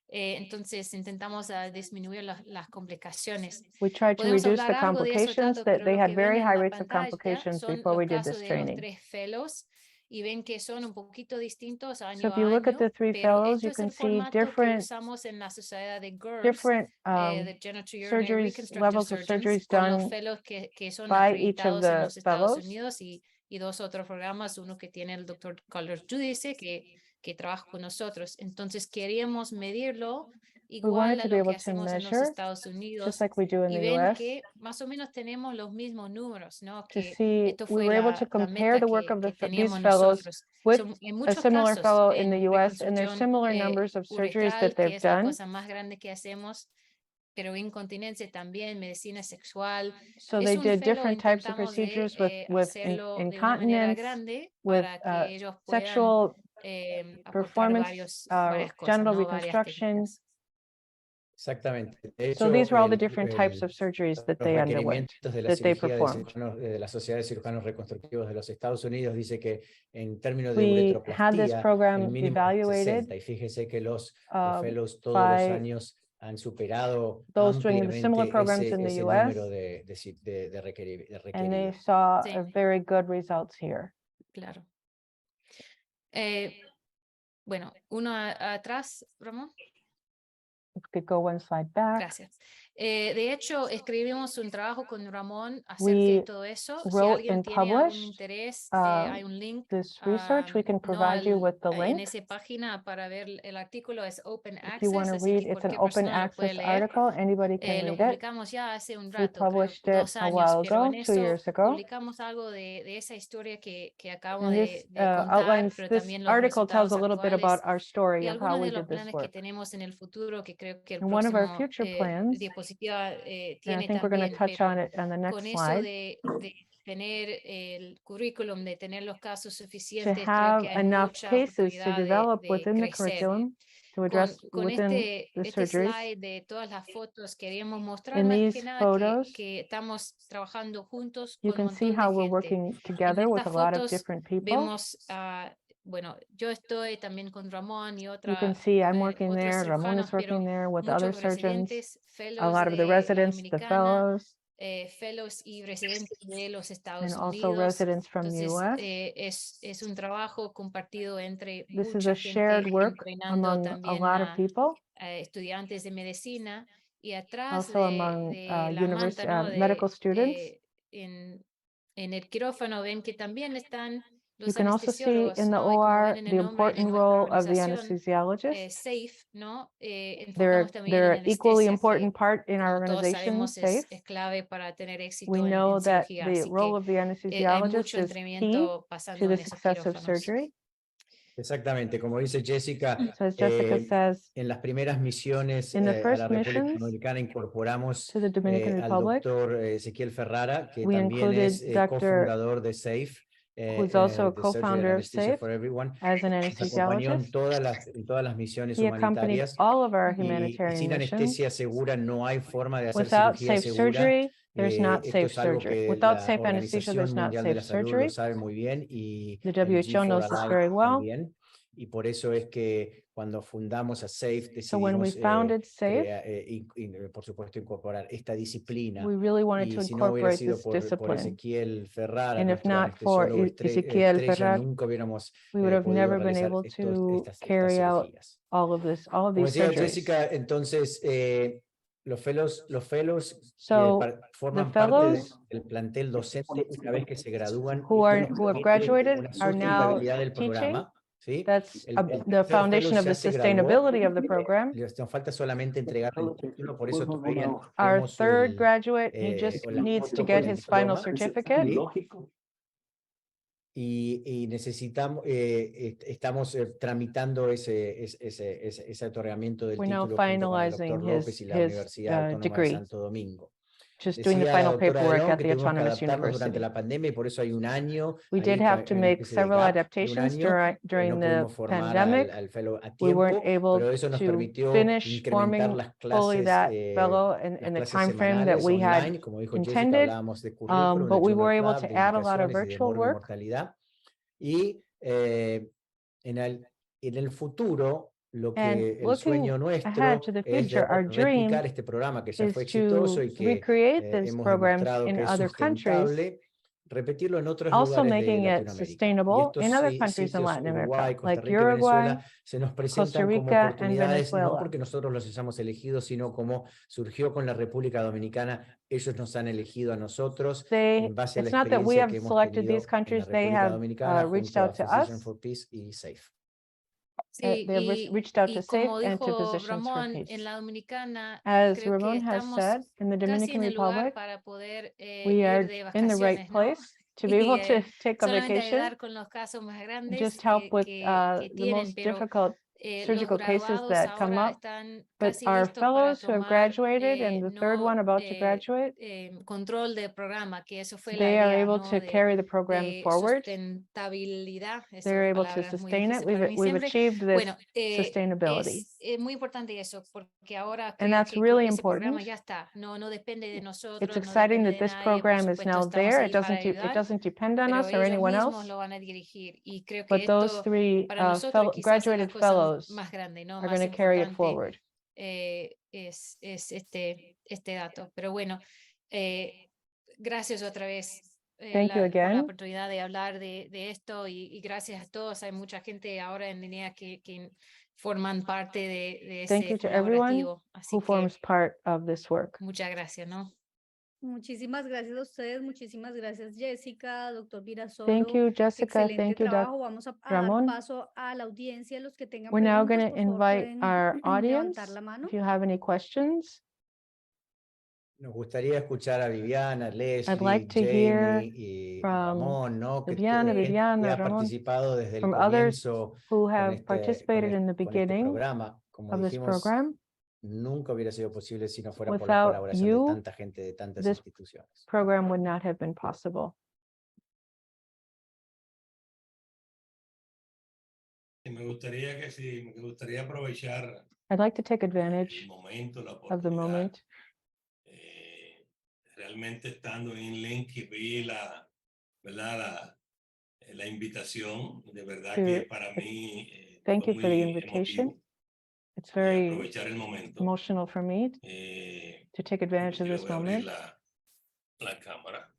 Entonces intentamos disminuir las complicaciones. we tried to Podemos reduce hablar the algo de eso, complications, Tato, that pero they lo had que very ven en high la rates of pantalla complications son before los we did casos this de los training. 3 fellows y ven que son un poquito distintos So año if you a look at año, the 3 pero fellows, esto you es can el see formato que different usamos en la sociedad de GERS, de Genitourinary surgeries, Reconstructive levels of Surgeons, surgeries con los done fellows que son by each of acreditados en the los Estados fellows. Unidos y 2 otros programas, uno que tiene el doctor Carlos Judice, que trabaja con nosotros. Entonces queríamos medirlo We igual wanted a to be lo que able to hacemos en los measure, Estados just Unidos, like we do in y the ven US, que más o menos tenemos los mismos números, ¿no? to Que see, esto we fue were able to la compare meta the work of que these teníamos fellows nosotros. with En a muchos similar casos, fellow in the en US, and there's reconstrucción similar numbers of surgeries that uretral, que they've es la done. cosa más grande que hacemos, pero incontinencia también, medicina sexual. So Es they un did fellow, different types of intentamos de procedures with hacerlo de una manera incontinence, grande with para que ellos puedan sexual aportar performance, varias cosas, genital ¿no? Varias reconstruction, técnicas. Exactamente. So these are all the different types of surgeries that they underwent, that they performed. De la Sociedad de Cirujanos Reconstructivos de los Estados Unidos dice que en términos de We had this uretroplastía, program el mínimo evaluated 60, y fíjese que los fellows todos los by años han superado those doing the similar ampliamente programs in the ese US, número de and they requeridos. saw Sí. very good results here. Claro. Bueno, uno atrás, Ramón. If we could go one slide back. Gracias. De hecho, escribimos un trabajo con Ramón acerca We de todo eso. Si wrote alguien and tiene algún published, interés, hay un link This research, we can provide you with the en link. esa página para ver el artículo. Es open If you want access, to así read, que it's an cualquier open persona lo puede access leer. article. Anybody can Lo read it. publicamos ya hace un We rato, creo, published it 2 a años, while pero ago, en 2 eso years ago. publicamos algo de esa historia que acabo And de this contar, outlines, pero this también los article tells resultados a little bit about actuales our story y of how algunos we de los did this planes que work. tenemos en el futuro, que creo que el And one of our próximo future plans, diapositiva and I tiene think we're going to también, touch on pero it on the next con eso slide, de tener el currículum, de tener los casos to suficientes, creo have que hay enough mucha cases to oportunidad develop de within the crecer. curriculum to address Con within the este surgeries. slide de todas las fotos queríamos mostrar In más these que nada photos, que estamos trabajando juntos you con un can see montón how de we're gente. working En together with a estas lot of fotos different people. vemos, bueno, yo estoy también con Ramón y You can otros see I'm working there, Ramon cirujanos, is working pero there with other muchos surgeons, residentes, a fellows lot of the de la residents, the Dominicana, fellows, fellows y residentes de los and Estados also Unidos. residents from Entonces, US. es un trabajo compartido entre This is mucha a gente, shared work entrenando among a también lot of people, estudiantes de medicina, y atrás also among de la manta, ¿no? medical students. En el quirófano ven que también están You los can also see anestesiólogos, in the ¿no? Y como OR ven en the el nombre de important nuestra role of the organización, anesthesiologist. SAFE, ¿no? They're Enfocamos también en equally anestesia, important que part in our como todos organization, sabemos SAFE. es clave para tener éxito We en know that cirugía. the Así role que of the hay anesthesiologist mucho is key entrenamiento to pasando the en esos success of quirófanos. surgery. Exactamente, como dice Jessica, So as Jessica says, en las primeras misiones in the a first la República missions Dominicana incorporamos to the Dominican al Republic, doctor Ezequiel Ferrara, que we también included es Dr. cofundador de SAFE, who's also a de Surgery and co-founder of Anesthesia SAFE for Everyone. as an Nos acompañó anesthesiologist. en todas las misiones He accompanied humanitarias, all of our y humanitarian sin missions. anestesia segura no hay forma de hacer Without cirugía safe segura. surgery, there's not Esto safe es algo surgery. que Without la safe anesthesia, Organización there's not Mundial de safe la Salud surgery. lo sabe muy bien, y The el WHO knows G4 this Alliance very well. también. Y por eso es que cuando fundamos a SAFE So when we decidimos, founded SAFE, por supuesto, incorporar esta disciplina. we really wanted to Y si no hubiera incorporate sido this por discipline. Ezequiel Ferrara, And if nuestro not for anestesiólogo Ezequiel estrella, Ferrar, nunca hubiéramos we would have podido never been realizar able to estas carry out cirugías. all of Como these decía surgeries. Jessica, entonces los fellows So forman the parte fellows del plantel docente una vez que se gradúan, who y esto nos have permite graduated una are now sustentabilidad del teaching. programa. ¿Sí? That's El the tercer foundation fellow of ya the se graduó, sustainability of the program. nos falta solamente entregar el título, por eso todavía no Our tenemos third graduate, he just o la needs to foto get con el his final diploma, certificate. ¿sí? Y necesitamos, estamos tramitando ese otorgamiento del We're now título junto con el finalizing doctor López y la his Universidad Autónoma de degree. Santo Domingo. Just doing the Decía la final doctora paperwork DeLong at que the tuvimos que Autonomous adaptarnos durante University. la pandemia, y por eso hay un año We ahí, did have to una make especie de several gap de un adaptations año. during No the pudimos formar pandemic. al fellow a We weren't tiempo, able pero eso nos to permitió finish incrementar forming las fully clases, that fellow las in the clases time frame that semanales we had online. Como dijo Jessica, intended, hablábamos de currículum, de but we were journal able club, to de add a lot of indicaciones y de virtual morbo y work. mortalidad. Y en el futuro, And el looking sueño nuestro ahead to the es future, our dream replicar este programa que ya fue is exitoso to y que recreate these hemos programs demostrado in que es other countries, sustentable, repetirlo en otros also lugares de making it Latinoamérica. Y sustainable estos in other countries in sitios, Latin Uruguay, America, Costa like Rica y Uruguay, Venezuela, se nos Costa presentan como Rica, and oportunidades, no Venezuela. porque nosotros los hayamos elegido, sino como surgió con la República Dominicana. Ellos nos han elegido a nosotros en base a la It's not that we experiencia have que hemos selected tenido these en la countries, they República have Dominicana reached junto a out to Physicians us. for Peace y SAFE. Sí, They have reached out to SAFE como and to dijo Physicians for Ramón, Peace. en la Dominicana, As creo que Ramon has estamos said, in the casi Dominican en el lugar Republic, para poder we ir are de in the right vacaciones, ¿no? place to be able Y to take a solamente vacation, ayudar con los casos más grandes just help with que the tienen, most pero difficult surgical cases that come ahora up, están but casi our listos para fellows who have tomar, graduated and the third one about to graduate, control del programa, que eso fue la they are idea, able ¿no? to carry the program de forward. sustentabilidad, esa They're able to palabra es muy sustain it. difícil para mí We've siempre. achieved this Bueno, sustainability. es muy importante eso, porque ahora And creo that's que really ese programa important. ya está, no depende de nosotros, It's no exciting depende that de this nadie, por program is supuesto now estamos there. ahí para It ayudar, doesn't depend on pero us or ellos anyone mismos else. lo van a dirigir, y creo que But those esto three para nosotros quizás es la graduated cosa fellows más grande, ¿no? are Más going to carry it importante forward. es este dato. Pero bueno, gracias otra vez Thank you por la again. oportunidad de hablar de esto y gracias a todos. Hay mucha gente ahora en línea que forman parte de Thank ese you to everyone colaborativo. Así who que forms part of this work. muchas gracias, ¿no? Muchísimas gracias a ustedes, muchísimas gracias Jessica, doctor Virasoro. Thank you, Jessica. Excelente Thank you, trabajo. Dr. Vamos a Ramon. dar paso a la audiencia, los que tengan We're now preguntas, going to por favor, invite pueden our audience. levantar la mano. If you have any questions, Nos gustaría escuchar a Viviana, I'd like Leslie, to hear Jenny y from Ramón, ¿no? Viviana, gente que ha Ramon, participado desde el from others comienzo who con have participated in the con este beginning programa. Como of this dijimos, program. nunca hubiera sido posible si no fuera por la Without colaboración de you, tanta gente, de tantas this instituciones. program would not have been possible. Me gustaría aprovechar I'd like to take el advantage momento, la of the oportunidad. moment. Realmente estando en link y vi ¿verdad? La invitación, de verdad que para mí Thank fue you for the muy invitation. emotivo. It's very Aprovechar el momento. emotional for me to take advantage of Yo this voy a abrir moment. la cámara.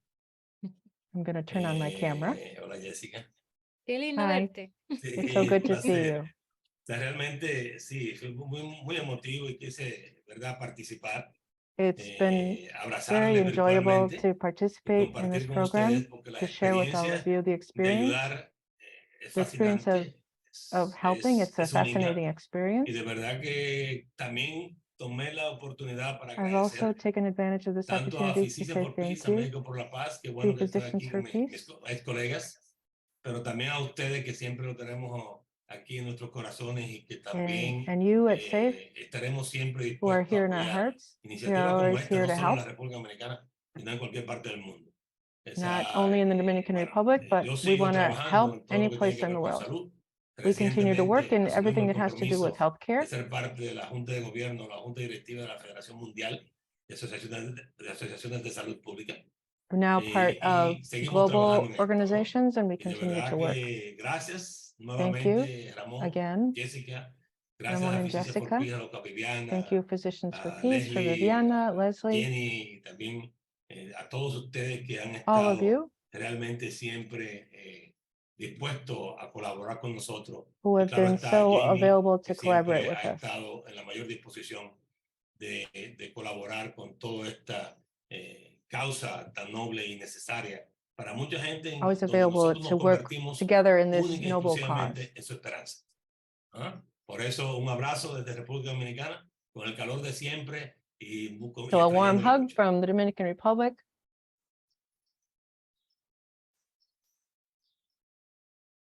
I'm going to turn on my camera. Hola Jessica. Qué lindo Hi. verte. Sí, It's so good to see placer. you. O sea, realmente sí, fue muy emotivo y quise, ¿verdad?, participar. It's been very Abrazarle enjoyable virtualmente to y participate in this compartir con program, ustedes, porque la to share with all experiencia of you the de experience. ayudar es The experience fascinante, of helping. It's a es única, fascinating y experience. de verdad que también tomé la oportunidad para I've also agradecer taken advantage of this tanto a opportunity to Physicians say for Peace, thank a you México por la Paz, que to bueno que estoy Physicians aquí for con mis Peace. ex colegas, pero también a ustedes que siempre lo tenemos aquí en nuestros corazones y que también and you at SAFE, estaremos siempre who are dispuestos here a in our apoyar hearts. We are iniciativas como always esta, here no to solo en help, la República Dominicana, sino en cualquier parte del mundo. not only in the Dominican Republic, but Yo we sigo want to trabajando help en todo any lo que tiene place que in the ver con world. salud. We continue to work in Recientemente everything asumimos that has to do with de healthcare. ser parte de la Junta de Gobierno, la Junta Directiva de la Federación Mundial de Asociaciones de Salud Pública. We're now part of Seguimos global trabajando en esto, ¿no? organizations, and we Y de continue verdad to work. que gracias Thank you nuevamente, Ramón, again, Jessica. Gracias Ramon a and Physicians for Jessica. Peace, a Loca Viviana, Thank you, Physicians for a Peace, for Leslie, Viviana, a Leslie, Jenny, y también a todos ustedes que han all of estado you realmente siempre dispuestos a colaborar con nosotros. who Y have claro been está so Jenny, available que to collaborate siempre with ha us. estado en la mayor disposición de colaborar con toda esta causa tan noble y necesaria para mucha gente, Always donde available nosotros to nos work convertimos together in this única y noble exclusivamente cause. en su esperanza. ¿Ah? Por eso un abrazo desde República Dominicana con el calor de siempre y So a warm extrañándole hug mucho. from the Dominican Republic.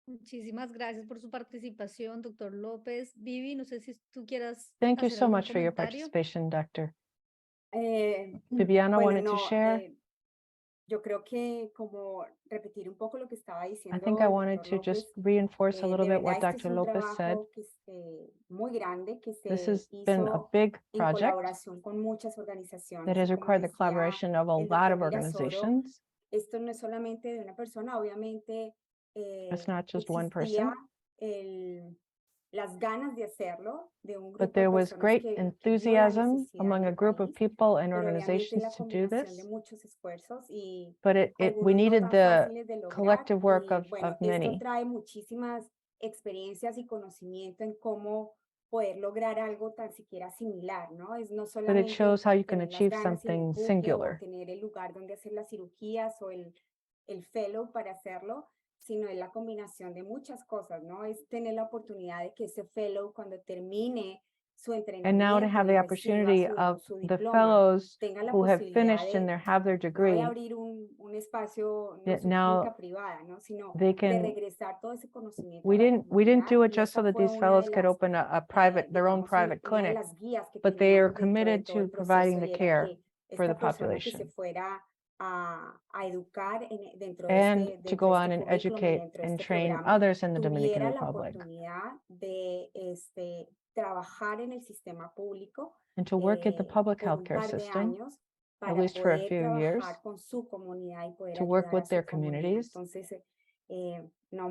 Muchísimas gracias por su participación, doctor López. Vivi, no sé si tú quieras Thank you hacer so algún much for your comentario. participation, Doctor. Viviana wanted to share. Yo creo que como repetir un poco lo que estaba I diciendo think I el wanted doctor to just López. reinforce a little De bit what verdad, este es Dr. un Lopez said. trabajo muy grande que This se has been a hizo big en project colaboración con muchas organizaciones. that has Y como required the decía collaboration of a el lot doctor of Virasoro, organizations. esto no es solamente de una persona, obviamente It's not just one existía person, las ganas de hacerlo de un but grupo de there was personas great que vio la enthusiasm necesidad among en a el group of país, people and pero obviamente es organizations la to do combinación de this. muchos esfuerzos y But we algunos no needed tan the fáciles de lograr. collective work Y bueno, of esto many. trae muchísimas experiencias y conocimiento en cómo poder lograr algo tan siquiera similar, ¿no? Es no But it solamente shows how you can tener las achieve ganas y el something empuje o singular. tener el lugar donde hacer las cirugías o el fellow para hacerlo, sino es la combinación de muchas cosas, ¿no? Es tener la oportunidad de que ese fellow, cuando termine su And now to entrenamiento have y the reciba opportunity of su the diploma, fellows tenga la who have posibilidad finished and de have their no voy degree, a abrir un espacio, no that su now clínica privada, ¿no? Sino they de can, regresar todo ese conocimiento a we la didn't do comunidad, it y just so esa that fue these una fellows de could las, open a private, their own digamos, private una de clinic, las guías que but they are teníamos dentro de committed todo el to providing proceso, the y era care que for the esta persona que se population fuera a educar dentro and de to go on and currículum y educate dentro de and este train programa, others in the Dominican tuviera la Republic oportunidad de trabajar en el sistema público and to work at the public por un healthcare par de system, años at para least for a poder few years, trabajar con su comunidad y poder to work ayudar a with their su comunidad. communities. Entonces, no,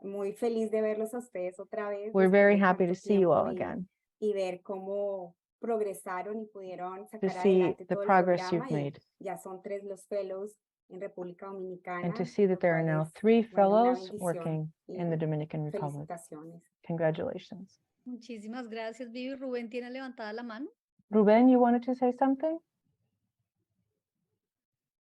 muy feliz de verlos a ustedes otra vez We're después very de happy to tanto see you all tiempo again, y ver cómo progresaron y pudieron to sacar see adelante the todo el progress programa, you've y made, ya son 3 los fellows en República and Dominicana, to see that lo there are cual now es, 3 bueno, una fellows bendición working in the y Dominican Republic. felicitaciones. Congratulations. Muchísimas gracias, Vivi. Rubén tiene levantada la mano. Ruben, you wanted to say something?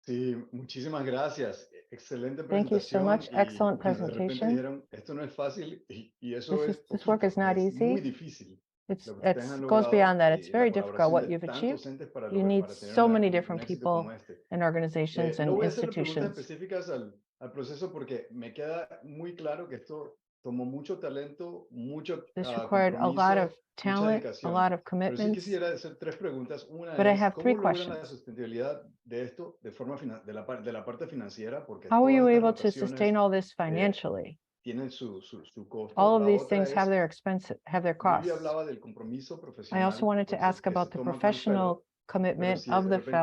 Sí, muchísimas gracias. Excelente Thank you so presentación. much. Excellent De repente presentation. dijeron, esto no es fácil, y eso es This work is not es muy easy. difícil. It's Lo que ustedes han goes logrado, beyond that. It's la very difficult colaboración what de you've tantos achieved. entes para You need tener so many un different éxito people como este. and organizations No and voy a hacerle preguntas institutions. específicas al proceso porque me queda muy claro que esto tomó mucho talento, mucho This required a lot of compromiso, mucha talent, a dedicación. lot of Pero sí commitments. quisiera hacer 3 preguntas. Una But I es, have 3 ¿cómo logran la questions. sustentabilidad de esto de forma de la parte financiera? Porque How are todas you estas able to rotaciones sustain all this financially? tienen su costo. All of La these otra things have es, their expenses, have their Vivi costs. hablaba del compromiso I profesional also wanted to ask que se about the toma con el professional fellow, pero commitment si of de the repente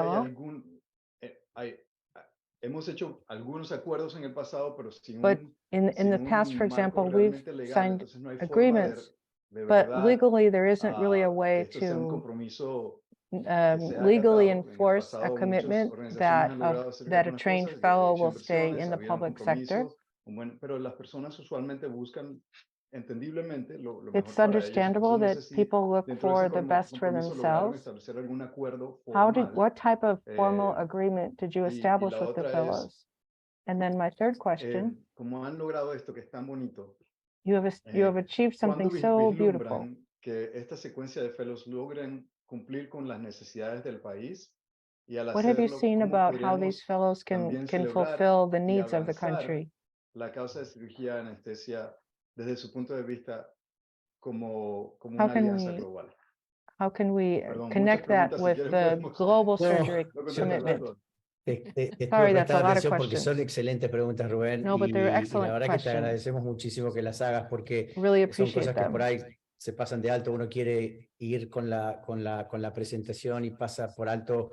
hay fellow. hemos hecho algunos acuerdos en el pasado, pero sin But in sin the past, for un marco example, we've realmente legal, signed entonces no hay forma agreements, de but verdad legally there isn't really a que way esto sea un to compromiso que sea legally acatado. En el enforce a pasado muchas commitment organizaciones han logrado hacer that a algunas trained cosas, fellow hecho will stay inversiones, in the habían public sector. compromisos, pero las personas usualmente buscan entendiblemente lo mejor It's para ellos. understandable Entonces no that sé si people look dentro de for ese the best for compromiso lograron themselves. establecer algún acuerdo formal. What type of formal Eh, agreement did you y establish la with the otra es, fellows? And then my third question, como han logrado esto que es tan bonito, you have achieved something ¿cuándo so beautiful. vislumbran que esta secuencia de fellows logren cumplir con las necesidades del país? Y al What have you hacerlo, seen ¿cómo about how these podríamos fellows también can celebrar fulfill the y needs of the avanzar country? la causa de cirugía de anestesia desde su punto de vista como How una can alianza we global? How can we Perdón, muchas connect that preguntas. Si with quieren the podemos global No, surgery no contestar commitment? todas. Te estuve Sorry, that's a prestando lot of atención porque son questions. excelentes preguntas, Rubén, No, but they're y la excellent verdad que te questions. agradecemos muchísimo que las hagas porque Really son appreciate cosas que por them. ahí se pasan de alto. Uno quiere ir con la presentación y pasa por alto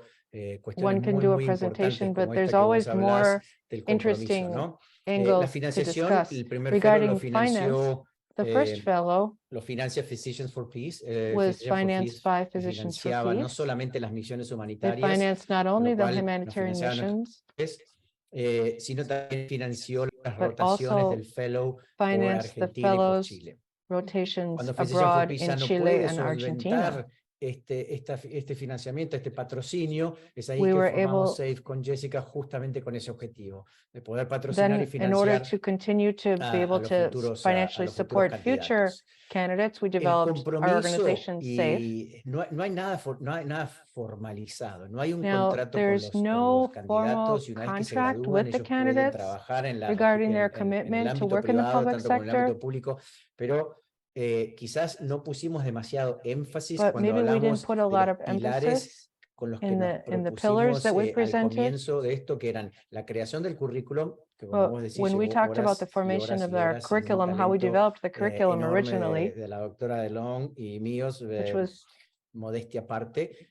cuestiones One can muy, do a muy importantes presentation, but como there's esta que vos always hablás more del compromiso, interesting ¿no? La angles to financiación, discuss. el primer fellow lo Regarding finance, financió, the first fellow lo financia Physicians for Peace. was Physicians for financed Peace by Physicians for financiaba no Peace. solamente las misiones They humanitarias, financed not con only lo the cual nos humanitarian financiaban missions, sino también financió las but rotaciones also del fellow por financed the Argentina y por fellows' Chile. rotations Cuando Physicians for abroad Peace in ya no Chile puede and Argentina. solventar este financiamiento, este patrocinio, es ahí We que were formamos able SAFE con Jessica justamente con ese objetivo, de poder patrocinar y then, in order financiar to continue to be able los to futuros, financially los futuros support future candidatos. candidates, we El developed our compromiso organization SAFE. y no hay nada formalizado, no hay un Now, contrato there's con no los formal candidatos y una vez que se contract gradúan with the ellos pueden candidates trabajar en regarding their en el commitment to ámbito work in the privado, public tanto como en el ámbito sector, público, pero quizás no pusimos demasiado énfasis but cuando maybe we didn't hablamos put a de lot los of pilares emphasis con los que in nos the pillars propusimos that we al presented. comienzo de esto, que eran la creación del currículum, que como But vos decís, when we llevó talked about the horas y formation horas of y our horas y un curriculum, how we talento developed the curriculum enorme originally, de la doctora DeLong y míos, which was, modestia aparte,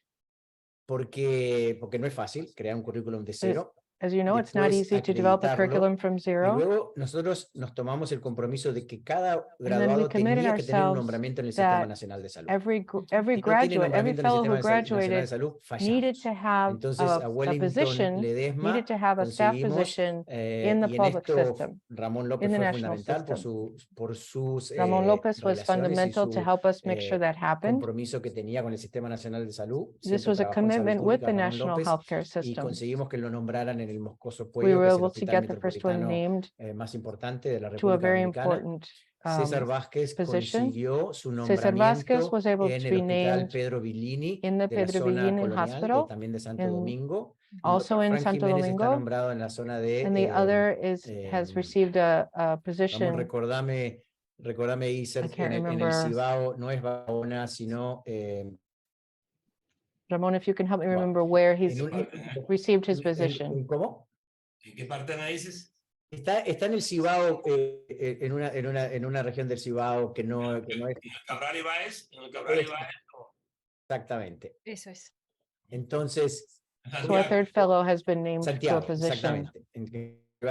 porque no es fácil crear un currículum de cero. as you know, it's not Después easy to develop a acreditarlo, curriculum from y zero. luego nosotros nos tomamos el compromiso de que cada And then we graduado committed tenía que tener un ourselves nombramiento en el Sistema that Nacional de Salud. every Si no tiene graduate, every nombramiento en el fellow who Sistema Nacional de graduated Salud, needed fallamos. to have Entonces a a Wellington position, Ledesma needed to have a staff conseguimos, position in the y en public esto system, Ramón in López the fue national fundamental system. por sus Ramon Lopez was relaciones y fundamental to su help us make sure that happened. compromiso que tenía con el Sistema Nacional de Salud. This Siempre was a trabajó en salud commitment with pública, the Ramón national López, healthcare y system. conseguimos que lo nombraran en el Moscoso We Puello, were que es el able to hospital get the first one metropolitano named más importante de la to a República very Dominicana. important César Vázquez position. consiguió su Cesar Vázquez nombramiento was able en to el be Hospital named Pedro Villini in the de la Pedro zona Villini colonial, Hospital, también de Santo in, Domingo. Y also doctor in Frank Santo Jiménez está Domingo, nombrado en la zona de and the other has received a Ramón, position. recordame Iser, I can't en el remember. Cibao, no es Barahona, sino Ramon, if you can help me Wow. remember where he's en received his position. ¿cómo? ¿En qué parte me dices? Está en el Cibao, en una región del Cibao que no es. ¿En el Cabral Ibáez? ¿En el Cabral Ibáez? Exactamente. Eso es. Entonces, So a third fellow has been named to a Santiago, position. exactamente.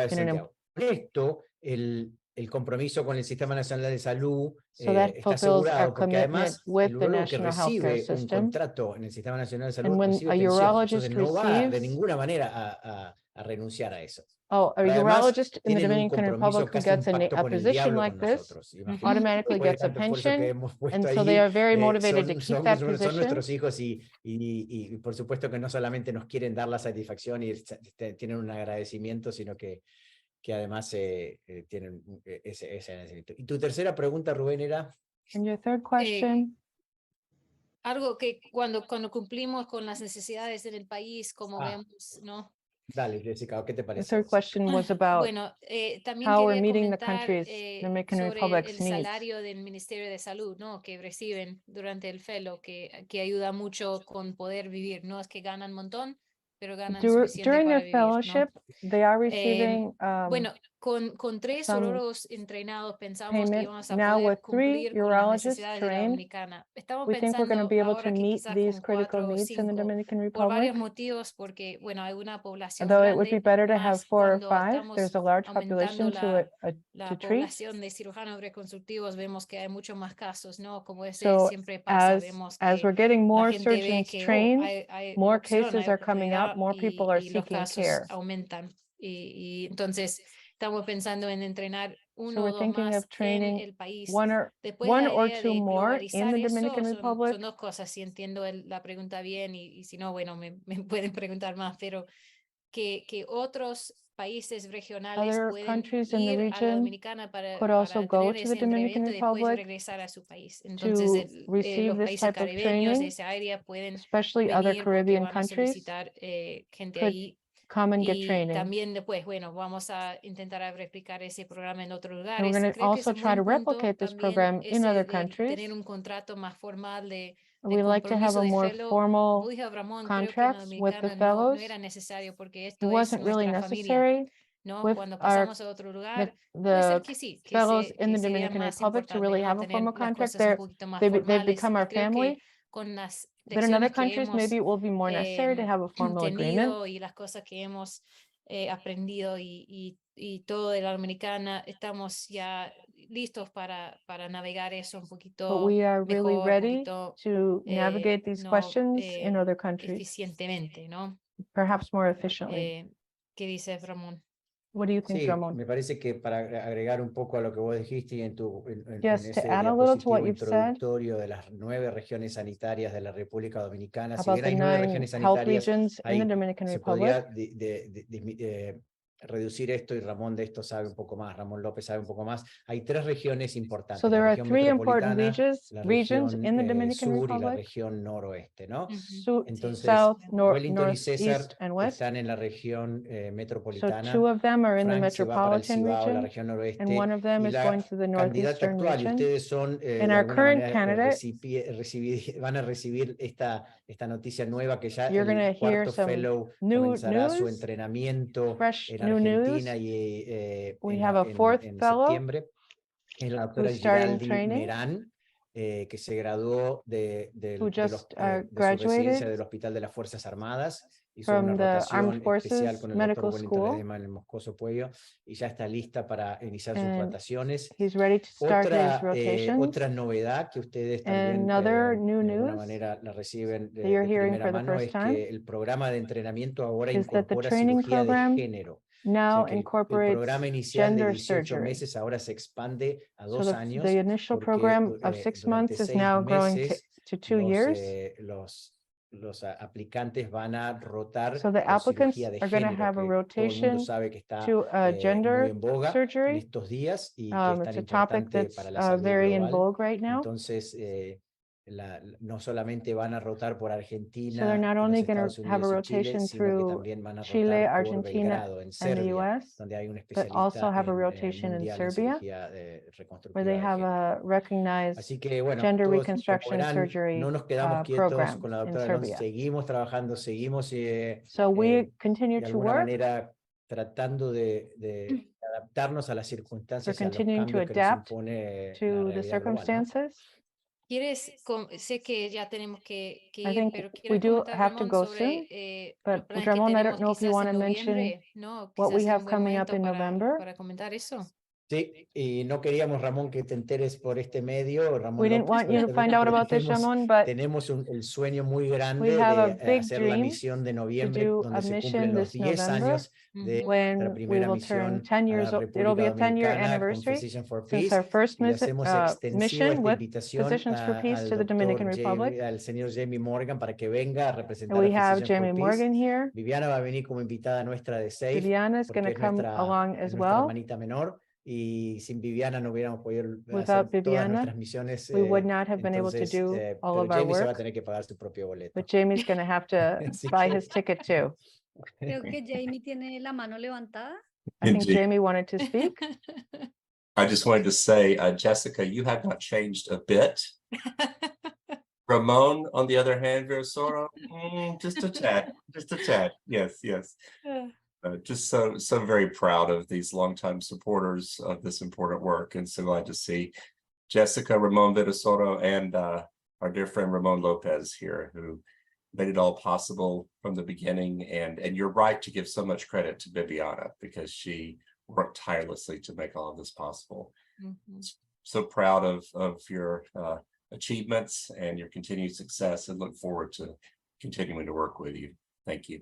Santiago. Con esto, el compromiso con el Sistema Nacional de Salud So that está fulfills our asegurado, porque commitment además with el the urólogo que National Healthcare recibe un System. contrato en el Sistema Nacional de Salud And when recibe a pensión, urologist entonces no va de receives, ninguna manera a renunciar a eso. a Pero además urologist in the tienen un Dominican compromiso, Republic who casi un gets a pacto con el position diablo like con this, nosotros. Imagínate, automatically después de gets a tanto esfuerzo que pension, hemos puesto and ahí, so they are very motivated to keep that son position. nuestros hijos y por supuesto que no solamente nos quieren dar la satisfacción y tienen un agradecimiento, sino que además tienen ese agradecimiento. Y tu tercera pregunta, Rubén, era... And your third question? Algo que cuando cumplimos con las necesidades en el país, como vemos, ¿no? Dale, Jessica, ¿qué te The parece? third question was about Bueno, también how we're quería meeting the comentar country's, Dominican sobre Republic's el needs. salario del Ministerio de Salud, ¿no? Que reciben durante el fellow, que ayuda mucho con poder vivir. No es que ganan un montón, pero ganan suficiente During para their vivir, fellowship, ¿no? they are receiving Bueno, con 3 some urólogos entrenados pensamos que payment. íbamos a Now poder with 3 cumplir con las urologists necesidades de la trained, dominicana. Estamos we think we're going to pensando be able to ahora que meet quizás these con critical 4 o needs in the 5 Dominican por varios Republic. motivos, porque bueno, hay una población Although it would be grande, better to have más 4 or cuando 5, there's estamos a large aumentando population to la treat. población de cirujanos reconstructivos, vemos que hay muchos más casos, ¿no? Como So siempre pasa, vemos as que we're getting la more gente ve surgeons que trained, hay more opción, cases hay are coming up, oportunidad more people are y los seeking casos care. aumentan. Y entonces estamos pensando en entrenar So 1 o we're 2 thinking más of training en el país. one Después la or idea 2 de more in globalizar the eso Dominican Republic. son 2 cosas, si entiendo la pregunta bien y si no, bueno, me pueden preguntar más, pero que otros países regionales Other pueden countries in the ir a la region Dominicana could also para go tener to ese the Dominican entrenamiento y después Republic regresar a su país. Entonces, to receive los this países type of caribeños de training, esa área pueden especially other venir porque Caribbean van a countries solicitar gente could ahí. come and get Y training. también después, bueno, vamos a intentar replicar ese programa en otros And lugares. we're going to Creo que es also un try to buen punto replicate this también program in ese other de countries. tener un contrato más formal de We like to have compromiso a de more fellow. formal Como dijo Ramón, creo que en la contracts with the Dominicana no fellows. era necesario porque It esto es wasn't really nuestra familia, necessary ¿no? with Cuando our pasamos a otro lugar, puede the ser que sí, fellows in que the sería Dominican más Republic to importante, really ¿no? have a Tener formal las contract. cosas un poquito más They've formales. become our Creo que family. con las But in other lecciones que countries, hemos maybe it will be more necessary to have a formal agreement. tenido y las cosas que hemos aprendido y todo de la dominicana, estamos ya listos para navegar eso un But poquito we are really mejor, un ready poquito to navigate these questions in other countries, eficientemente, ¿no? perhaps more efficiently. ¿Qué dices, Ramón? What do you think, Sí, Ramon? me parece que para agregar un poco a lo que vos dijiste y en Yes, ese to add a little to what diapositivo you've said introductorio de las 9 regiones sanitarias de la República Dominicana, si about bien the hay 9 9 regiones health sanitarias, regions in the Dominican se Republic, podría reducir esto, y Ramón de esto sabe un poco más, Ramón López sabe un poco más. Hay 3 regiones importantes, so la there are región 3 important metropolitana, la regions región in the Dominican sur y la Republic, región noroeste, ¿no? Entonces, south, Wellington y north, César east, and west. están en la región So metropolitana. 2 of them are in the Frank se va para el metropolitan Cibao, la region, región and noroeste, 1 of them y is la going to the candidata northeastern actual, y region. ustedes son And de our alguna current manera candidate, van a recibir esta noticia nueva, que ya you're going to el hear cuarto some fellow new comenzará su news, entrenamiento fresh en new news. Argentina y We have a 4th en fellow septiembre. Es la doctora who's starting Giraldi training, Merán, que se graduó who just de su residencia graduated del Hospital de las Fuerzas Armadas. Hizo una from the Armed rotación especial Forces con el doctor Medical Wellington School, Ledesma en el Moscoso Puello, y ya está lista para iniciar sus and rotaciones. he's ready to start his rotations. Otra novedad que ustedes también Another de new alguna news manera la reciben that you're de hearing primera for the mano first es time que el programa de entrenamiento ahora is that the incorpora training cirugía de program género. O now sea que el incorporates programa inicial de gender 18 surgery. meses ahora se expande a So 2 años, the initial porque program of 6 durante months is 6 now growing meses to 2 years. los los aplicantes van a rotar So the por applicants cirugía de are going to género, have a que todo el mundo rotation sabe que está to muy gender en boga en surgery. estos días y que es It's tan a topic importante that's para la salud very in global. vogue right now. Entonces, no solamente van a rotar por So they're Argentina, not los only going Estados to have a Unidos y Chile, rotation sino que through también van a Chile, rotar por Argentina, Belgrado, en and the Serbia, US, donde hay un but also especialista have a rotation in mundial en Serbia, cirugía where reconstructiva they de have género. a recognized Así que bueno, gender todos, como reconstruction verán, surgery no nos quedamos quietos program con la in doctora DeLong, Serbia. seguimos trabajando, seguimos So we continue de to alguna work. manera tratando de adaptarnos a las We're circunstancias y a los continuing to cambios que nos adapt impone la to the realidad global, ¿no? circumstances. Sé que ya tenemos que I ir, think pero we ¿quieres do comentar, have to Ramón, go sobre soon, los but planes que Ramon, I don't tenemos know if you quizás want en to mention noviembre? ¿No? what we Quizás es have un buen coming up momento in November. para comentar eso. Sí, y no queríamos, Ramón, que te enteres por este medio, Ramón We didn't López, want por you to este find medio, out pero about this, tenemos, Ramon, but tenemos el sueño muy we grande have a de big hacer la dream misión de to noviembre, do donde a se mission cumplen los this 10 November años de when nuestra we primera will turn misión 10 a years la old. It'll be República a 10-year Dominicana con anniversary Physicians for since Peace, our first y le hacemos extensiva mission esta with invitación Physicians for Peace al to the Dominican Republic. al señor Jamie Morgan para que venga a And representar we a have Physicians Jamie for Peace. Morgan here. Viviana va a venir como invitada nuestra de SAFE, Viviana is going porque to come along es as nuestra well. hermanita menor, y sin Viviana no hubiéramos podido hacer Without todas Viviana, nuestras misiones. we would not have been able to Entonces, do all pero of our Jamie se va a work, tener que pagar su propio boleto. but Jamie's going to have to Así buy que- his ticket too. Creo que Jamie tiene la mano levantada. I think Indeed. Jamie wanted to speak. I just wanted to say, Jessica, you have not changed a bit. Ramon, on the other hand, Virasoro, just a tad. Yes. Just so very proud of these longtime supporters of this important work, and so glad to see Jessica, Ramon, Virasoro, and our dear friend Ramon Lopez here, who made it all possible from the beginning. And you're right to give so much credit to Viviana, because she worked tirelessly to make all of this possible. So proud of your achievements and your continued success, and look forward to continuing to work with you. Thank you.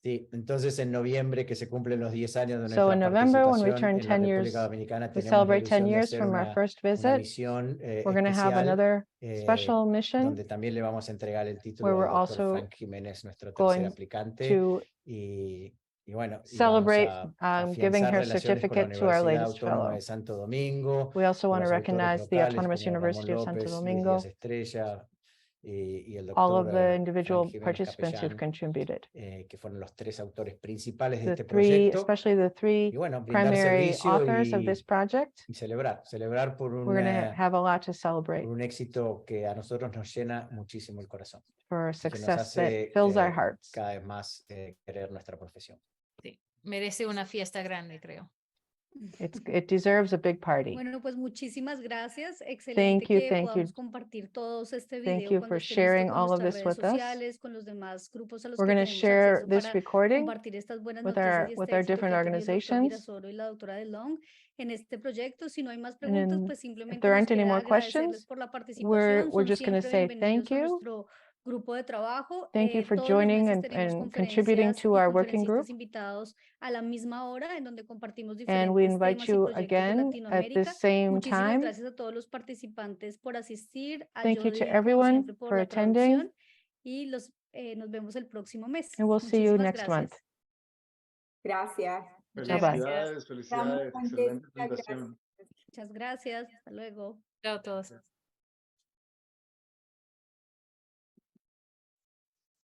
Sí, entonces en noviembre, que se cumplen los 10 años de So nuestra in November, when we participación turn en la 10 years, República Dominicana, we tenemos la celebrate 10 ilusión de years hacer from our first una visit. misión We're going to have especial, another special mission donde también le vamos a entregar el título where al we're doctor also Frank Jiménez, nuestro going tercer aplicante, to y bueno, y celebrate vamos a giving afianzar her relaciones con la certificate to our Universidad latest Autónoma fellow. de Santo Domingo, We also con want to los autores recognize the locales Autonomous como Ramón University of Santo López, Luis Domingo, Díaz Estrella, y el all doctor of the individual Frank Jiménez participants who've Capellán, contributed. que fueron los 3 autores principales de The este three, proyecto. especially the three Y bueno, brindar primary servicio authors of this project. y celebrar por We're going to have a lot to celebrate por un éxito que a nosotros nos llena muchísimo el corazón, for y que nos success that hace fills our hearts. cada vez más querer nuestra profesión. Sí, merece una fiesta grande, creo. It deserves a big party. Bueno, pues muchísimas gracias. Excelente Thank you, que thank you. podamos compartir todos este Thank video you cuando for esté listo sharing con all of nuestras this redes with us. sociales, con los demás grupos a los We're que going to tenemos share acceso this para recording compartir estas buenas with noticias our y with este our éxito different que ha tenido el doctor organizations. Virasoro y la doctora DeLong en este proyecto. Si no hay más And preguntas, then pues if simplemente there nos aren't any queda more agradecerles questions, por la we're participación. Son just going to siempre say bienvenidos thank a you. nuestro grupo de trabajo. Thank you for Todos los joining meses tenemos and contributing conferencias to y our working group. conferencistas invitados a la misma hora en donde compartimos And we diferentes invite temas y you proyectos de again at Latinoamérica. the same Muchísimas time. gracias a todos los participantes por asistir, a Thank you to Jody, como everyone siempre, por for la attending, traducción, y nos vemos el próximo mes. and we'll see you Muchísimas next month. gracias. Gracias. Bye-bye. Felicidades, Ramón, excelente Jessica, presentación. Muchas gracias. Hasta luego. Chao a todos.